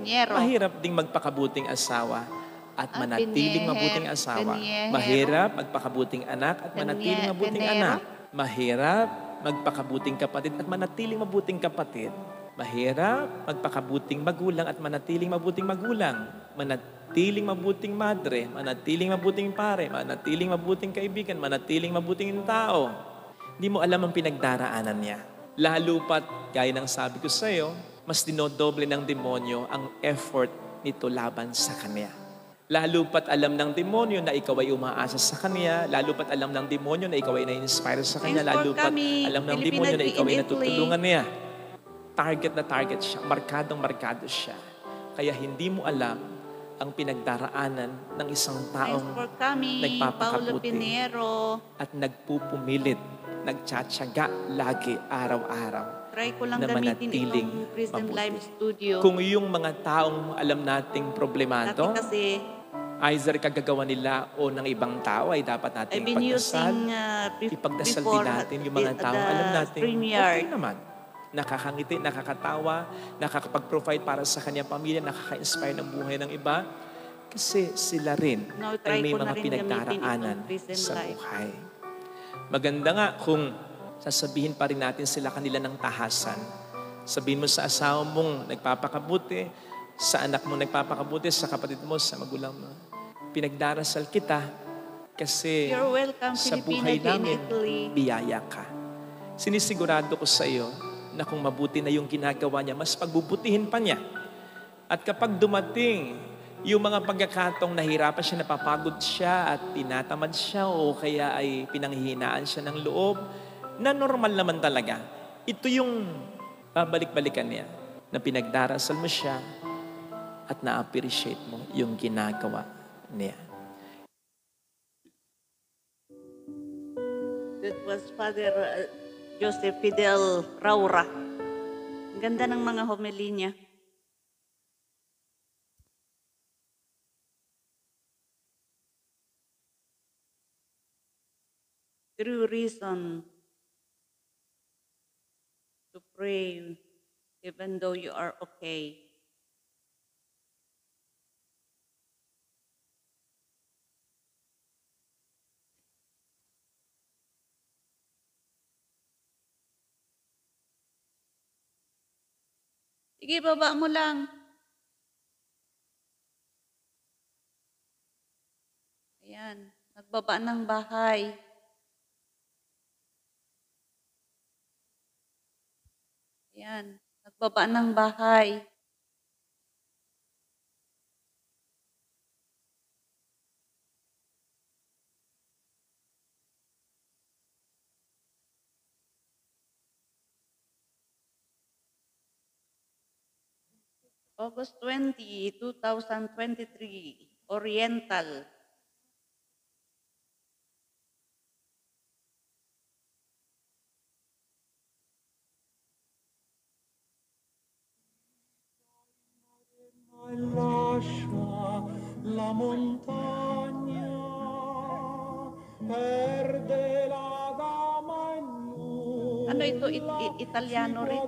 Pinheiro. mahirap ding magpakabuting asawa at manatiling mabuting asawa. Pinheiro. Mahirap magpakabuting anak at manatiling mabuting Pinheiro. anak. Mahirap magpakabuting kapatid at manatiling mabuting kapatid. Mahirap magpakabuting magulang at manatiling mabuting magulang. Manatiling mabuting madre, manatiling mabuting pare, manatiling mabuting kaibigan, manatiling mabuting tao. Hindi mo alam ang pinagdaraanan niya. Lalo pat, gaya ng sabi ko sa iyo, mas dinodoble ng demonyo ang effort nito laban sa kanya. Lalo pat alam ng demonyo na ikaw ay umaasa sa kanya, lalo pat alam ng demonyo na ikaw ay na-inspire sa kanya, lalo pat alam ng demonyo na ikaw ay natutulungan niya. Target na target siya, markadong-markado siya. Kaya hindi mo alam ang pinagdaraanan ng isang taong nagpapakabuti at nagpupumilit, nagtsatsaga lagi araw-araw. Try ko lang na gamitin manatiling itong Prison mabuti. Live Studio. Kung yung mga taong alam nating problemado, Kasi either kagagawa nila o ng ibang tao ay dapat nating I've been ipagdasal. using Ipagdasal din before natin yung mga taong the alam natin, StreamYard. okay naman. Nakakangiti, nakakatawa, nakakapag-provide para sa kanyang pamilya, nakaka-inspire ng buhay ng iba. Kasi sila rin Now, ay try may ko na mga rin pinagdaraanan gamitin itong Prison sa Live. buhay. Maganda nga kung sasabihin pa rin natin sila kanila ng tahasan. Sabihin mo sa asawa mong nagpapakabuti, sa anak mo nagpapakabuti, sa kapatid mo, sa magulang mo. Pinagdarasal kita kasi You're welcome, sa Filipina buhay Jane namin, Italy. biyaya ka. Sinisigurado ko sa iyo na kung mabuti na yung ginagawa niya, mas pagbubutihin pa niya. At kapag dumating yung mga pagkakataong nahirapan siya, napapagod siya at tinatamad siya o kaya ay pinanghihinaan siya ng loob, na normal naman talaga. Ito yung babalik-balikan niya, na pinagdarasal mo siya at na-appreciate mo yung ginagawa niya. That was Father Joseph Fidel Raura. Ang ganda ng mga homily niya. True reason to pray even though you are okay. Sige, baba mo lang. Ayan, nagbaba ng bahay. Ayan, nagbaba ng bahay. August 20, 2023, Oriental. Lascia la montagna, perde la dama in nulla. Ano ito? Italiano rin?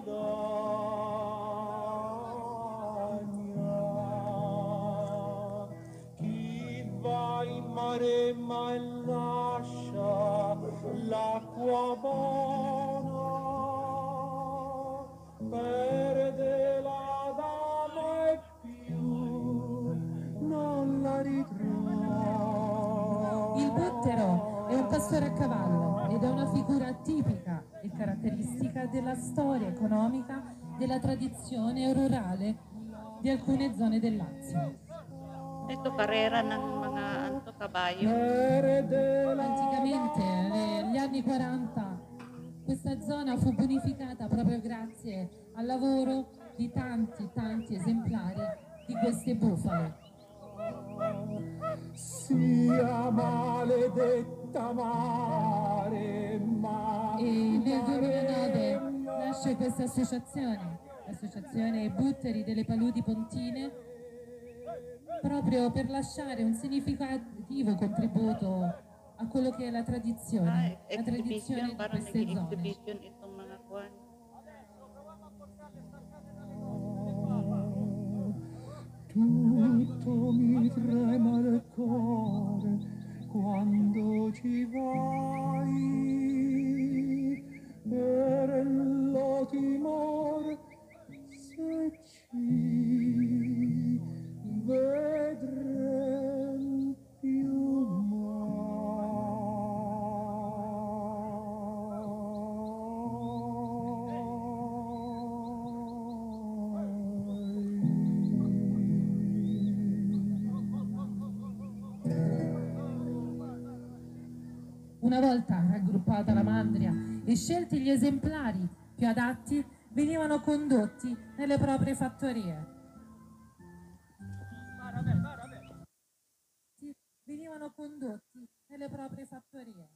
Chi va in mare ma lascia l'acqua buona, perde la dama e più non la ritrova. Il buttero è un pastore a cavallo ed è una figura tipica e caratteristica della storia economica, della tradizione rurale di alcune zone del Lazio. Ito, karera ng mga kabayo. Anticamente, negli anni 40, questa zona fu bonificata proprio grazie al lavoro di tanti esemplari di queste bufale. Sia maledetta mare, E nel 2009 nasce questa associazione, l'associazione Butteri delle Paludi Pontine, proprio per lasciare un significativo contributo a quello che è la tradizione Exhibition, di parang queste naging zone. exhibition itong mga kuwan. tutto mi trema il cuore quando ci vai, per lo timore se ci vedrem più Una volta raggruppata la mandria e scelti gli esemplari più adatti, venivano condotti nelle proprie fattorie. Venivano condotti nelle proprie fattorie.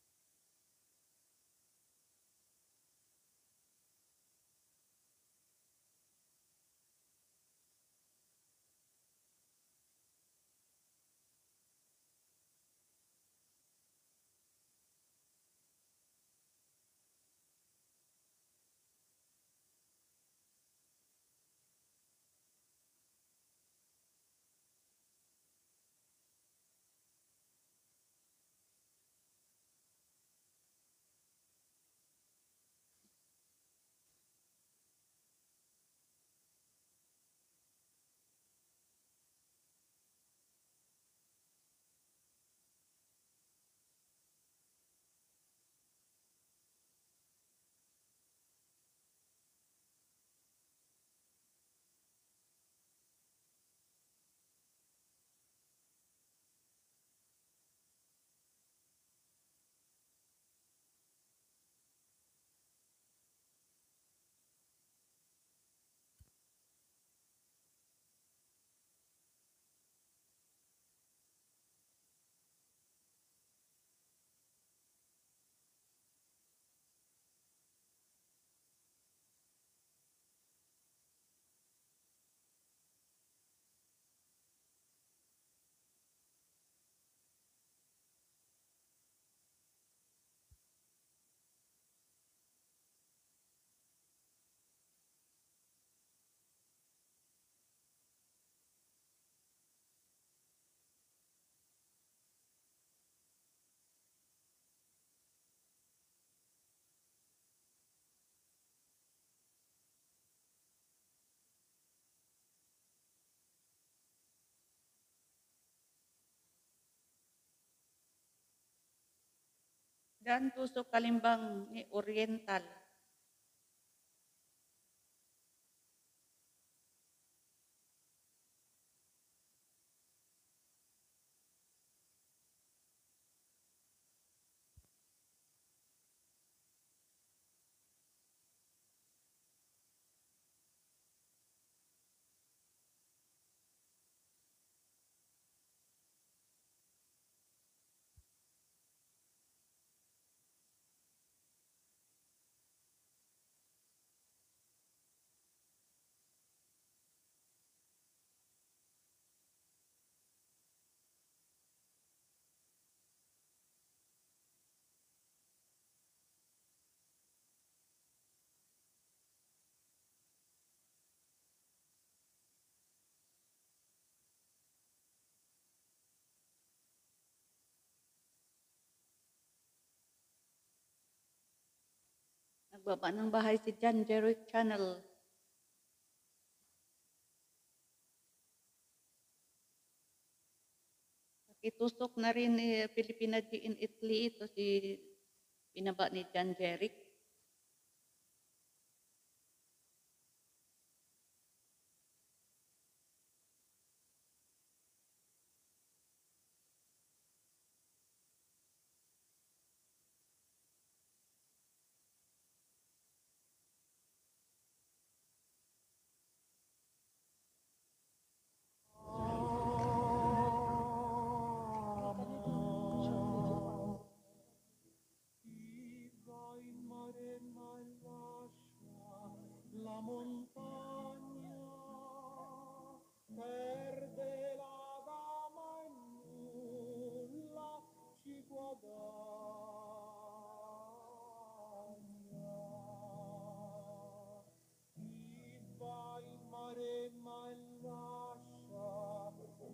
Daan tusok kalimbang ni Oriental. Nagbaba ng bahay si John Jerick Channel. Itusok na rin ni Filipina G in Italy ito si binaba ni John Jerick. La montagna perde la dama e nulla ci guadagna. Chi va in maremma e lascia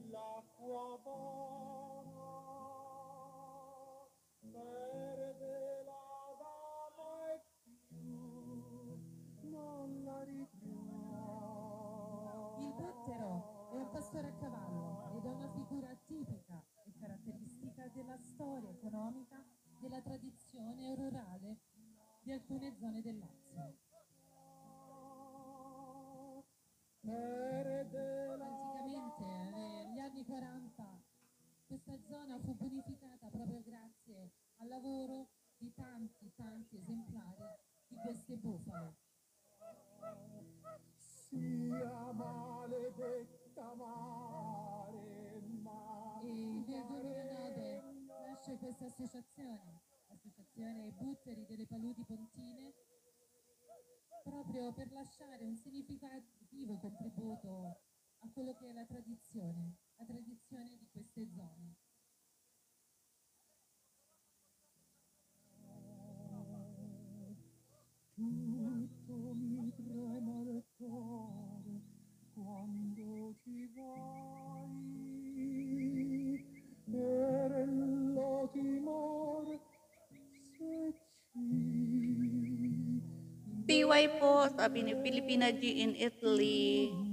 l'acqua buona, perde la dama e più non la Il buttero è un pastore a cavallo ed è una figura tipica e caratteristica della storia economica, della tradizione rurale di alcune zone del Lazio. Anticamente, negli anni 40, questa zona fu bonificata proprio grazie al lavoro di tanti esemplari di queste bufale. sia maledetta maremma. E nel 2009 nasce questa associazione, l'associazione Butteri delle Paludi Pontine, proprio per lasciare un significativo contributo a quello che è la tradizione di queste zone. Tutto mi trema il cuore quando ci vai, lo timore se ci PY po, sabi ni Filipina G in Italy.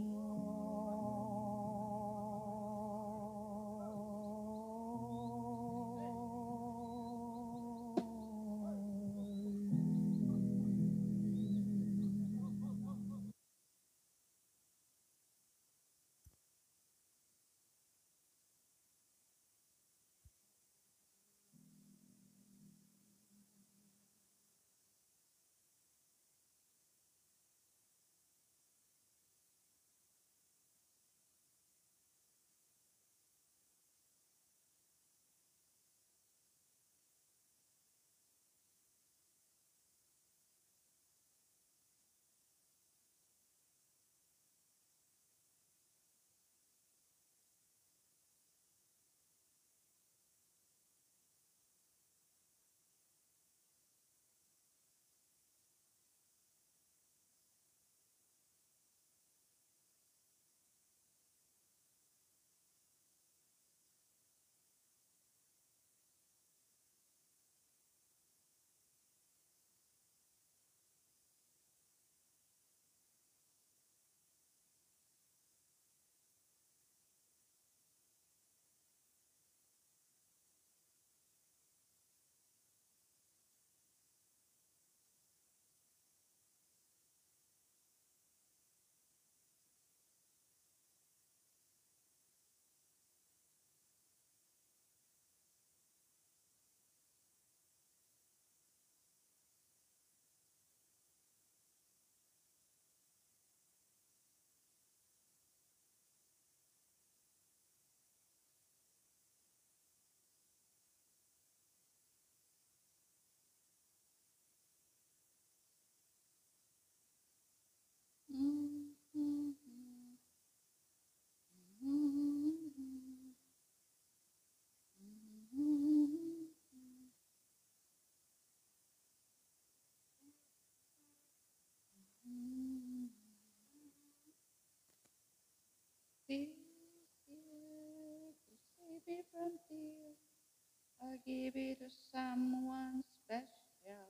I'll give it to someone special.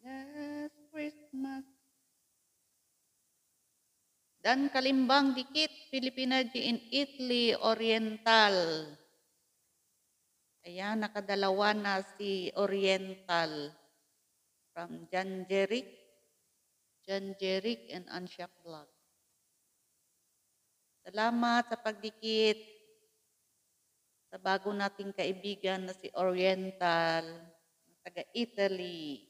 Last Christmas. Dan Kalimbang Dikit, Filipina in Italy, Oriental. Ayan, nakadalawa na si Oriental from John Jeric and Ansyak Vlog. Salamat sa pagdikit sa bago nating kaibigan na si Oriental, na taga Italy.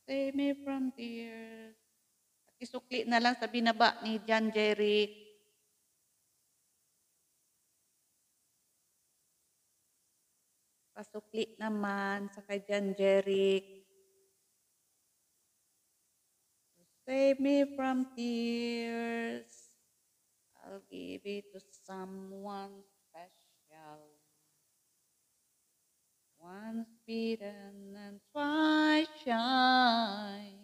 Save me from tears. Isukli na lang sa binaba ni John Jeric. Pasukli naman sa kay John Jeric. Save me from tears. I'll give it to someone special. Once beaten and twice shy.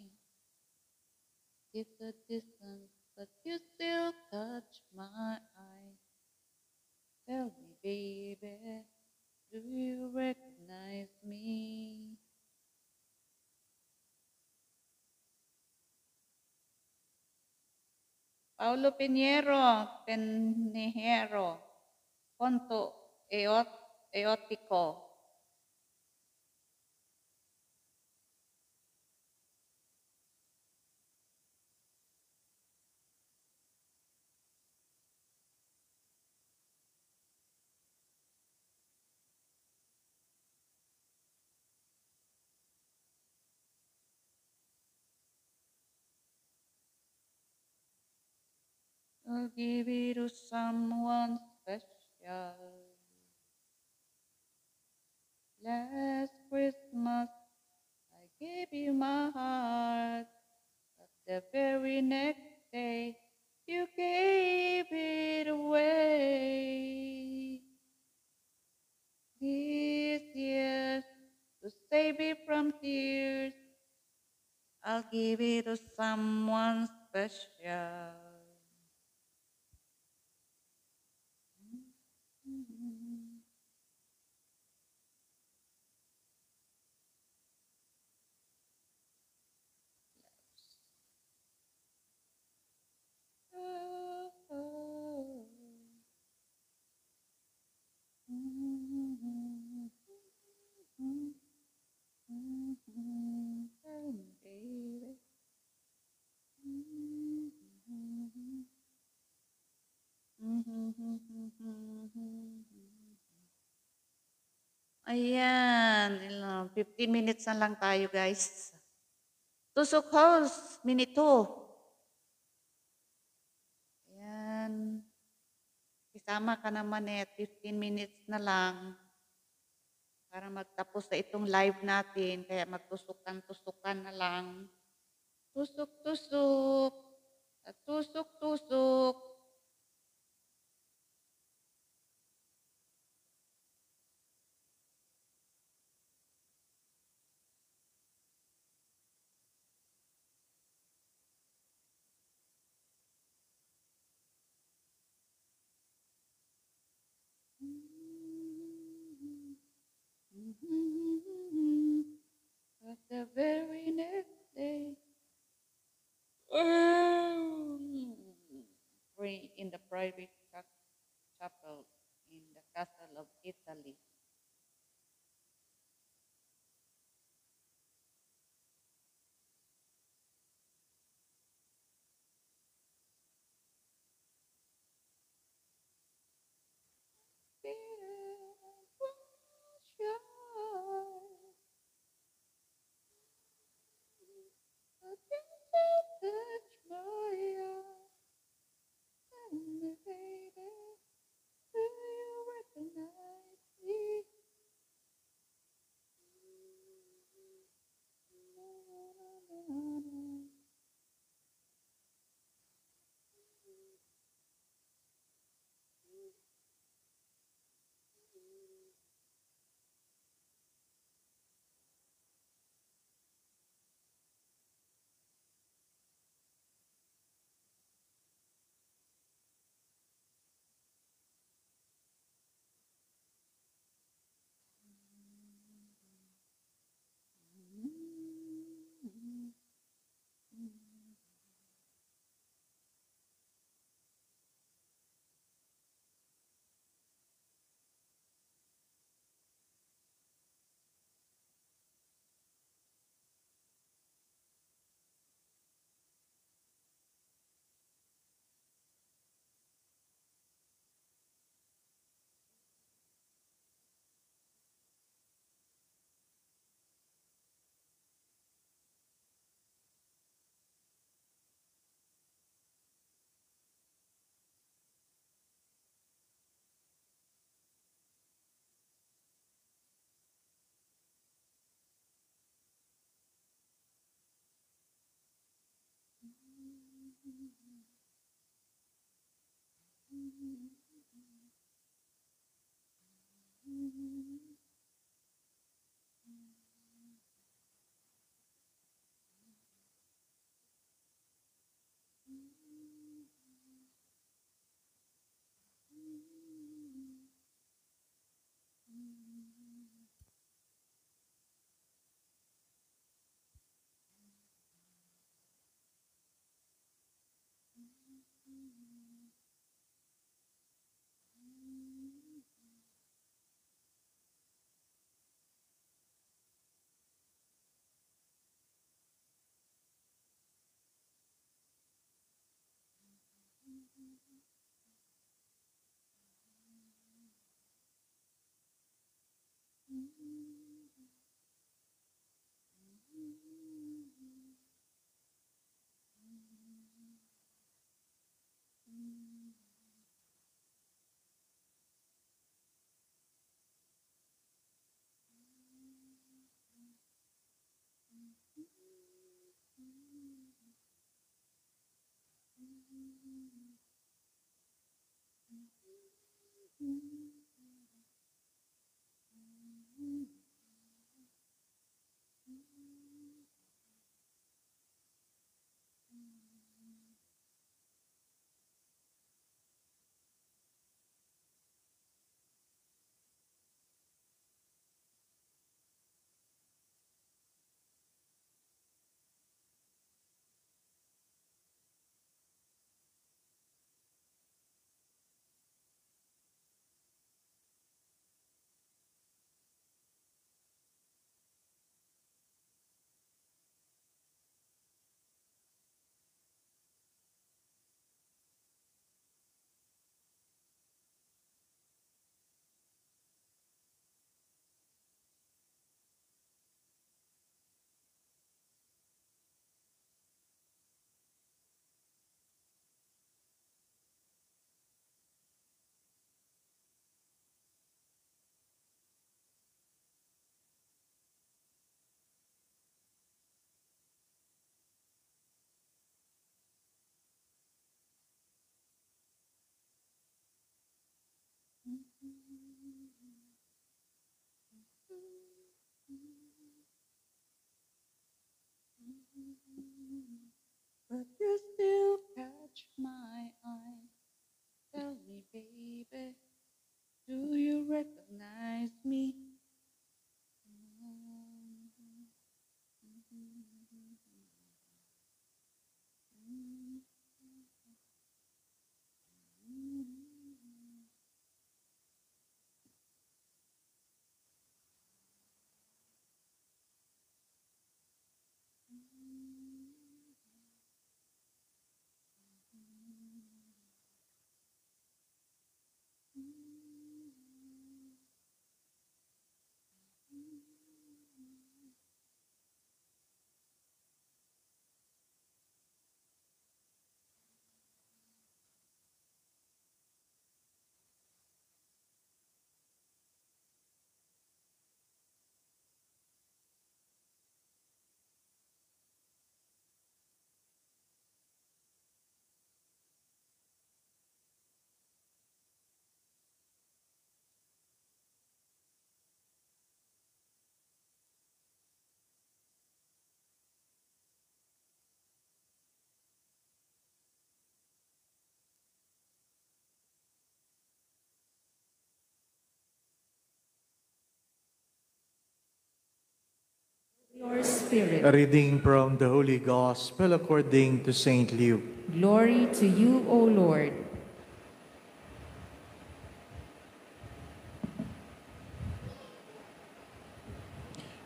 It's a distance, but you still touch my eye. Tell me, baby, do you recognize me? Paulo Pinheiro, Ponto Eótico. I'll give it to someone special. Last Christmas, I gave you my heart, but the very next day, you gave it away. This year, to save me from tears, I'll give it to someone special. Ayan, 15 minutes na lang tayo, guys. Tusok host, minute 2. Ayan. Isama ka naman 15 minutes na lang para magtapos na itong live natin. Kaya magtusukan-tusukan na lang. Tusok-tusok. At tusok-tusok. But the very next day, pray in the private chapel in the castle of Italy. But you still catch my eye. Tell me, baby, do you recognize me? Your Spirit. A reading from the Holy Gospel according to St. Luke. Glory to you, O Lord.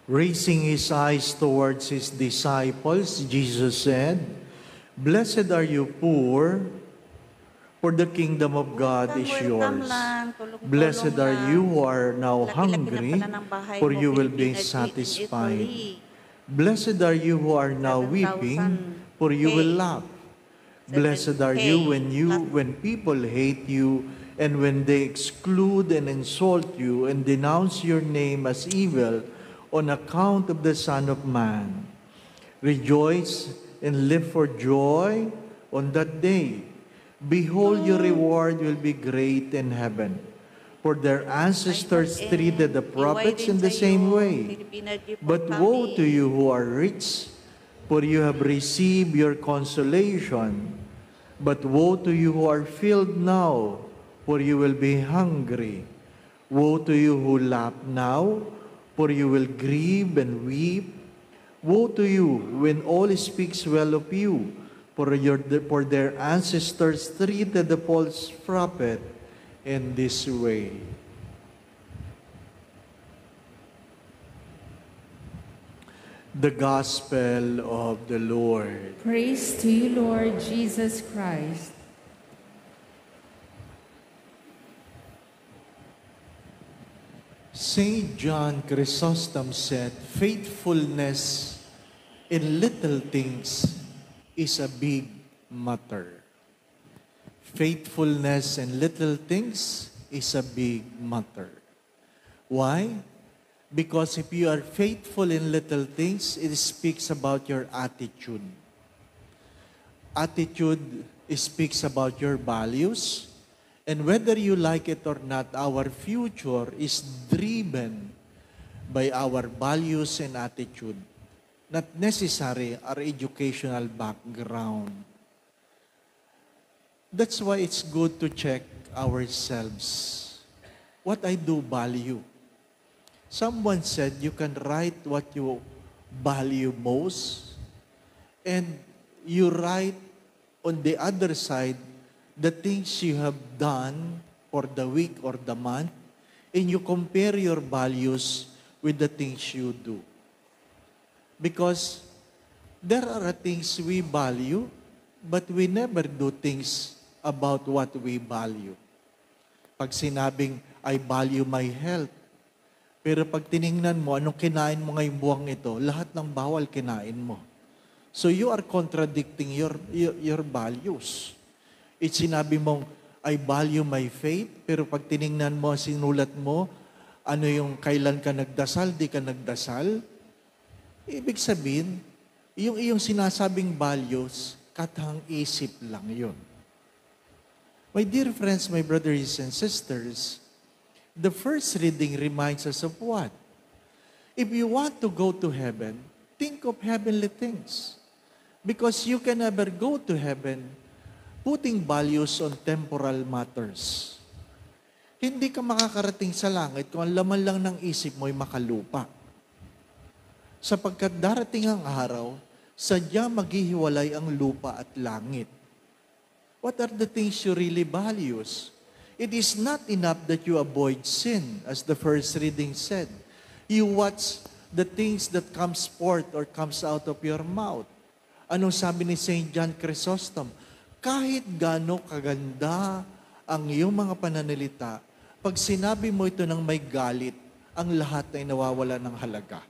Raising his eyes towards his disciples, Jesus said, "Blessed are you poor, for the kingdom of God is yours. Blessed are you who are now hungry, for you will be satisfied. Blessed are you who are now weeping, for you will laugh. Blessed are you when people hate you and when they exclude and insult you and denounce your name as evil on account of the Son of Man. Rejoice and live for joy on that day. Behold, your reward will be great in heaven. For their ancestors treated the prophets in the same way. But woe to you who are rich, for you have received your consolation. But woe to you who are filled now, for you will be hungry. Woe to you who laugh now, for you will grieve and weep. Woe to you when all speaks well of you, for their ancestors treated the false prophet in this way. The Gospel of the Lord. Praise to you, Lord Jesus Christ. Saint John Chrysostom said, faithfulness in little things is a big matter. Faithfulness in little things is a big matter. Why? Because if you are faithful in little things, it speaks about your attitude. Attitude speaks about your values. And whether you like it or not, our future is driven by our values and attitude, not necessarily our educational background. That's why it's good to check ourselves. What I do value. Someone said you can write what you value most, and you write on the other side the things you have done for the week or the month, and you compare your values with the things you do. Because there are things we value, but we never do things about what we value. Pag sinabing, I value my health, pero pag tiningnan mo, anong kinain mo ngayong buwang ito, lahat ng bawal kinain mo. So you are contradicting your values. It's sinabi mong, I value my faith, pero pag tiningnan mo, sinulat mo, ano yung kailan ka nagdasal, di ka nagdasal, ibig sabihin, yung iyong sinasabing values, katang isip lang yun. My dear friends, my brothers and sisters, the first reading reminds us of what? If you want to go to heaven, think of heavenly things. Because you can never go to heaven putting values on temporal matters. Hindi ka makakarating sa langit kung ang laman lang ng isip mo ay makalupa. Sapagkat darating ang araw, sadya maghihiwalay ang lupa at langit. What are the things you really values? It is not enough that you avoid sin, as the first reading said. You watch the things that comes forth or comes out of your mouth. Anong sabi ni Saint John Chrysostom? Kahit gaano kaganda ang iyong mga pananalita, pag sinabi mo ito ng may galit, ang lahat ay nawawala ng halaga.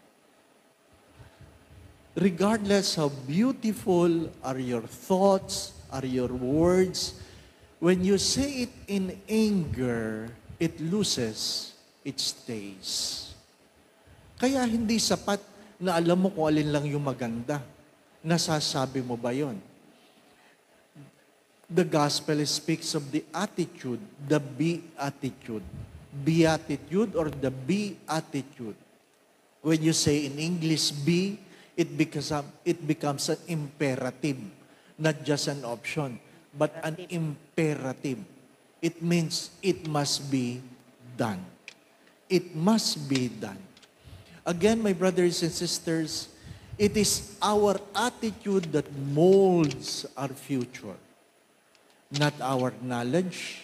Regardless how beautiful are your thoughts, are your words, when you say it in anger, it loses its taste. Kaya hindi sapat na alam mo kung alin lang yung maganda. Nasasabi mo ba yon? The gospel speaks of the attitude, the beatitude. Beatitude or the beatitude. When you say in English, be, it becomes an imperative. Not just an option, but an imperative. It means it must be done. It must be done. Again, my brothers and sisters, it is our attitude that molds our future. Not our knowledge,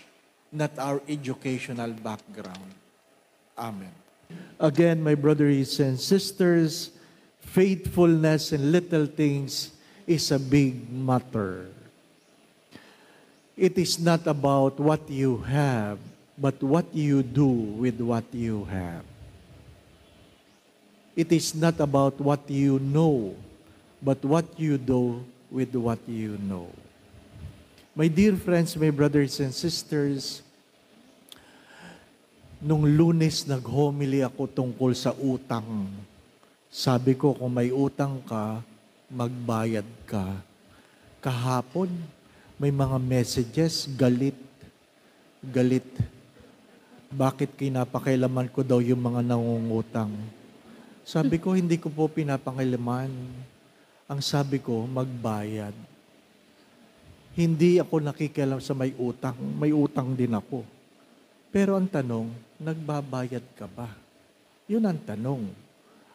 not our educational background. Amen. Again, my brothers and sisters, faithfulness in little things is a big matter. It is not about what you have, but what you do with what you have. It is not about what you know, but what you do with what you know. My dear friends, my brothers and sisters, nung Lunes nag-homily ako tungkol sa utang. Sabi ko, kung may utang ka, magbayad ka. Kahapon, May mga messages, galit. Galit. Bakit kinapakailaman ko daw yung mga nangungutang? Sabi ko, hindi ko po pinapakailaman. Ang sabi ko, magbayad. Hindi ako nakikialam sa may utang. May utang din ako. Pero ang tanong, nagbabayad ka ba? Yun ang tanong.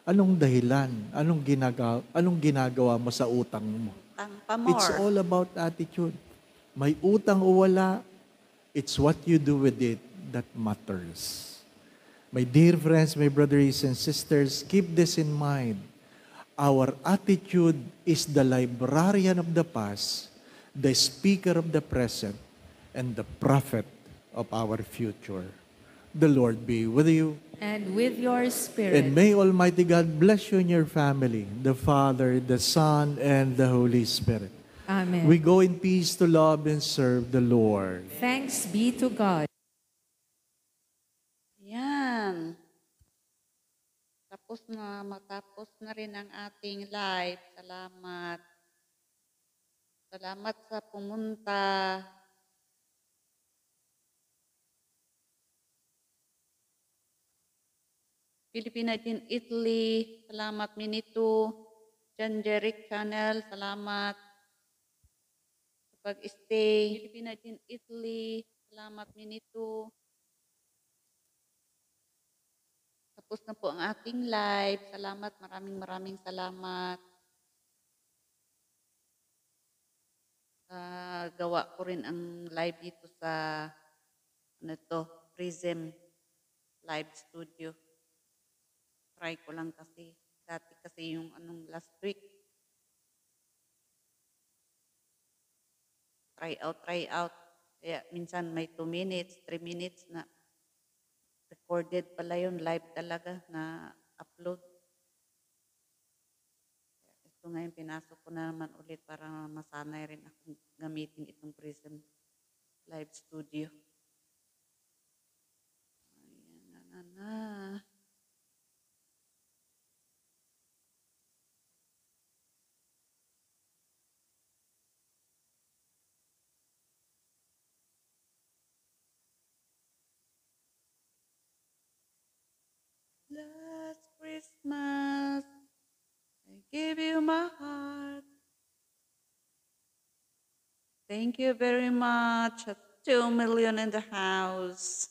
Anong dahilan? Anong ginagawa mo sa utang mo? It's all about attitude. May utang o wala, it's what you do with it that matters. My dear friends, my brothers and sisters, keep this in mind. Our attitude is the librarian of the past, the speaker of the present, and the prophet of our future. The Lord be with you. And with your spirit. And may Almighty God bless you and your family, the Father, the Son, and the Holy Spirit. Amen. We go in peace to love and serve the Lord. Thanks be to God. Yan. Matapos na rin ang ating live. Salamat. Salamat sa pumunta. Filipina in Italy, salamat Minitu. Jan Jeric Channel, salamat sa pag-stay. Filipina in Italy, salamat Minitu. Tapos na po ang ating live. Salamat, maraming salamat. Gawa ko rin ang live dito sa Prism Live Studio. Try ko lang kasi. Dati kasi yung last week. Try out. Kaya minsan may 2 minutes, 3 minutes na recorded pala yun, live talaga na upload. Ito ngayon, pinasok ko na naman ulit para masanay rin akong gamitin itong Prism Live Studio. Ayan na. Last Christmas, I gave you my heart. Thank you very much. 2 million in the house.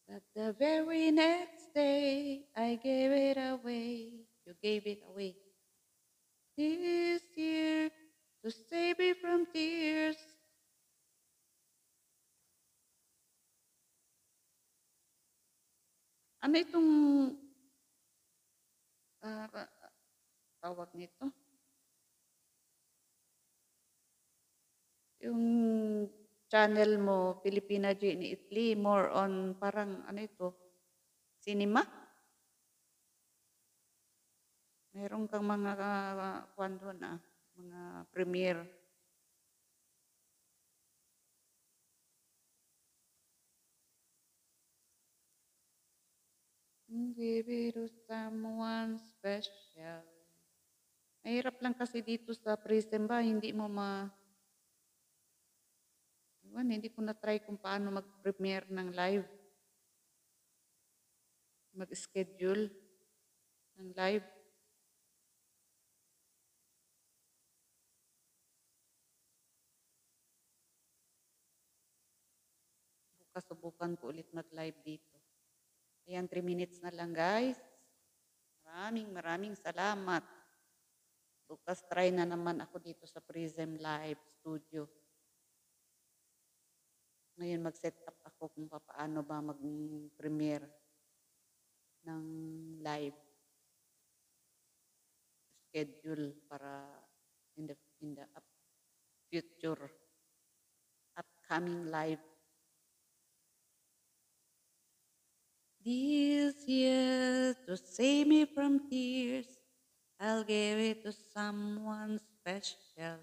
But the very next day, I gave it away. You gave it away. This year, to save me from tears. Ano itong tawag nito? Yung channel mo, Filipina G in Italy, more on parang cinema? Meron kang mga mga premiere. Give it to someone special. Mahirap lang kasi dito sa Prism ba, hindi ko na-try kung paano mag-premiere ng live. Mag-schedule ng live. Subukan ko ulit mag-live dito. Ayan, 3 minutes na lang guys. Maraming salamat. Bukas try na naman ako dito sa Prism Live Studio. Ngayon mag-set up ako kung paano ba mag-premiere ng live schedule para in the future upcoming live. This year, to save me from tears, I'll give it to someone special.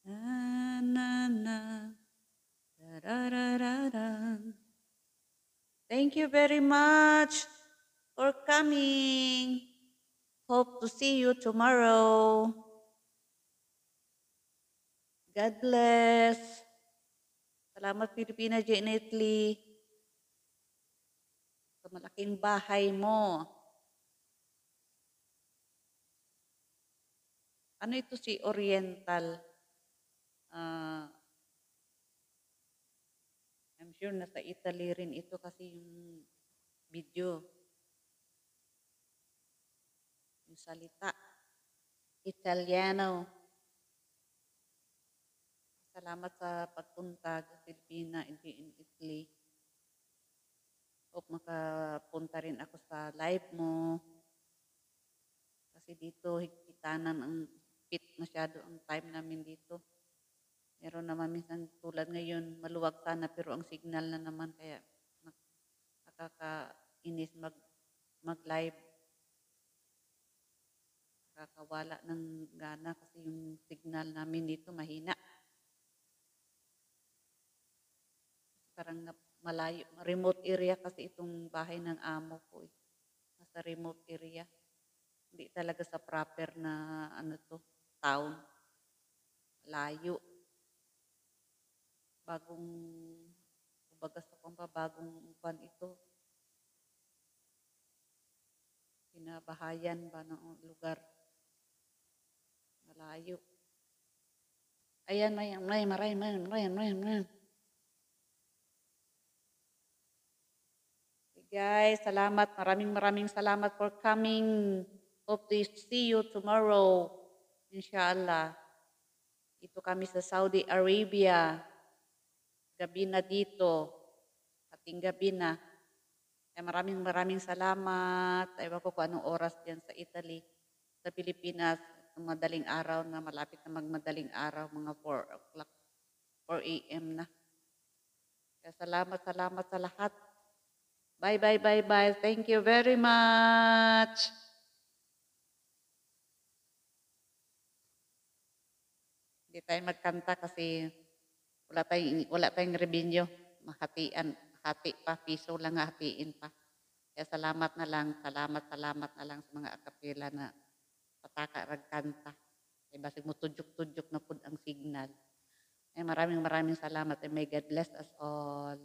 Na, na, na, da, da, da, da, da. Thank you very much. for coming. Hope to see you tomorrow. God bless. Salamat Pilipina Lee sa malaking bahay mo. Ano ito si Oriental? I'm sure nasa Italy rin ito kasi yung video. Yung salita. Italiano. Salamat sa pagpunta sa Pilipina in Italy. Hope makapunta rin ako sa live mo. Kasi dito, higpitanan ang fit masyado ang time namin dito. Meron naman minsan tulad ngayon, maluwag sana pero ang signal na naman kaya nakakainis mag-live. Nakakawala ng gana kasi yung signal namin dito mahina. Parang malayo, remote area kasi itong bahay ng amo ko. Nasa remote area. Hindi talaga sa proper na town. Layo. Bagong upan ito. Pinabahayan ba ng lugar? Malayo. Ayan, maray. Guys, salamat. Maraming salamat for coming. Hope to see you tomorrow. Inshallah. Ito kami sa Saudi Arabia. Gabi na dito. Ating gabi na. Kaya maraming salamat. Ewan ko kung anong oras dyan sa Italy. Sa Pilipinas, madaling araw na, malapit na magmadaling araw, mga 4 o'clock, 4 a.m. na. Kaya salamat sa lahat. Bye. Thank you very much. Hindi tayo magkanta kasi wala tayong revenue. Hati pa, piso lang hatiin pa. Kaya salamat na lang sa mga akapela na pataka ragkanta. Kaya basig mo tudyok na pud ang signal. Maraming salamat and may God bless us all.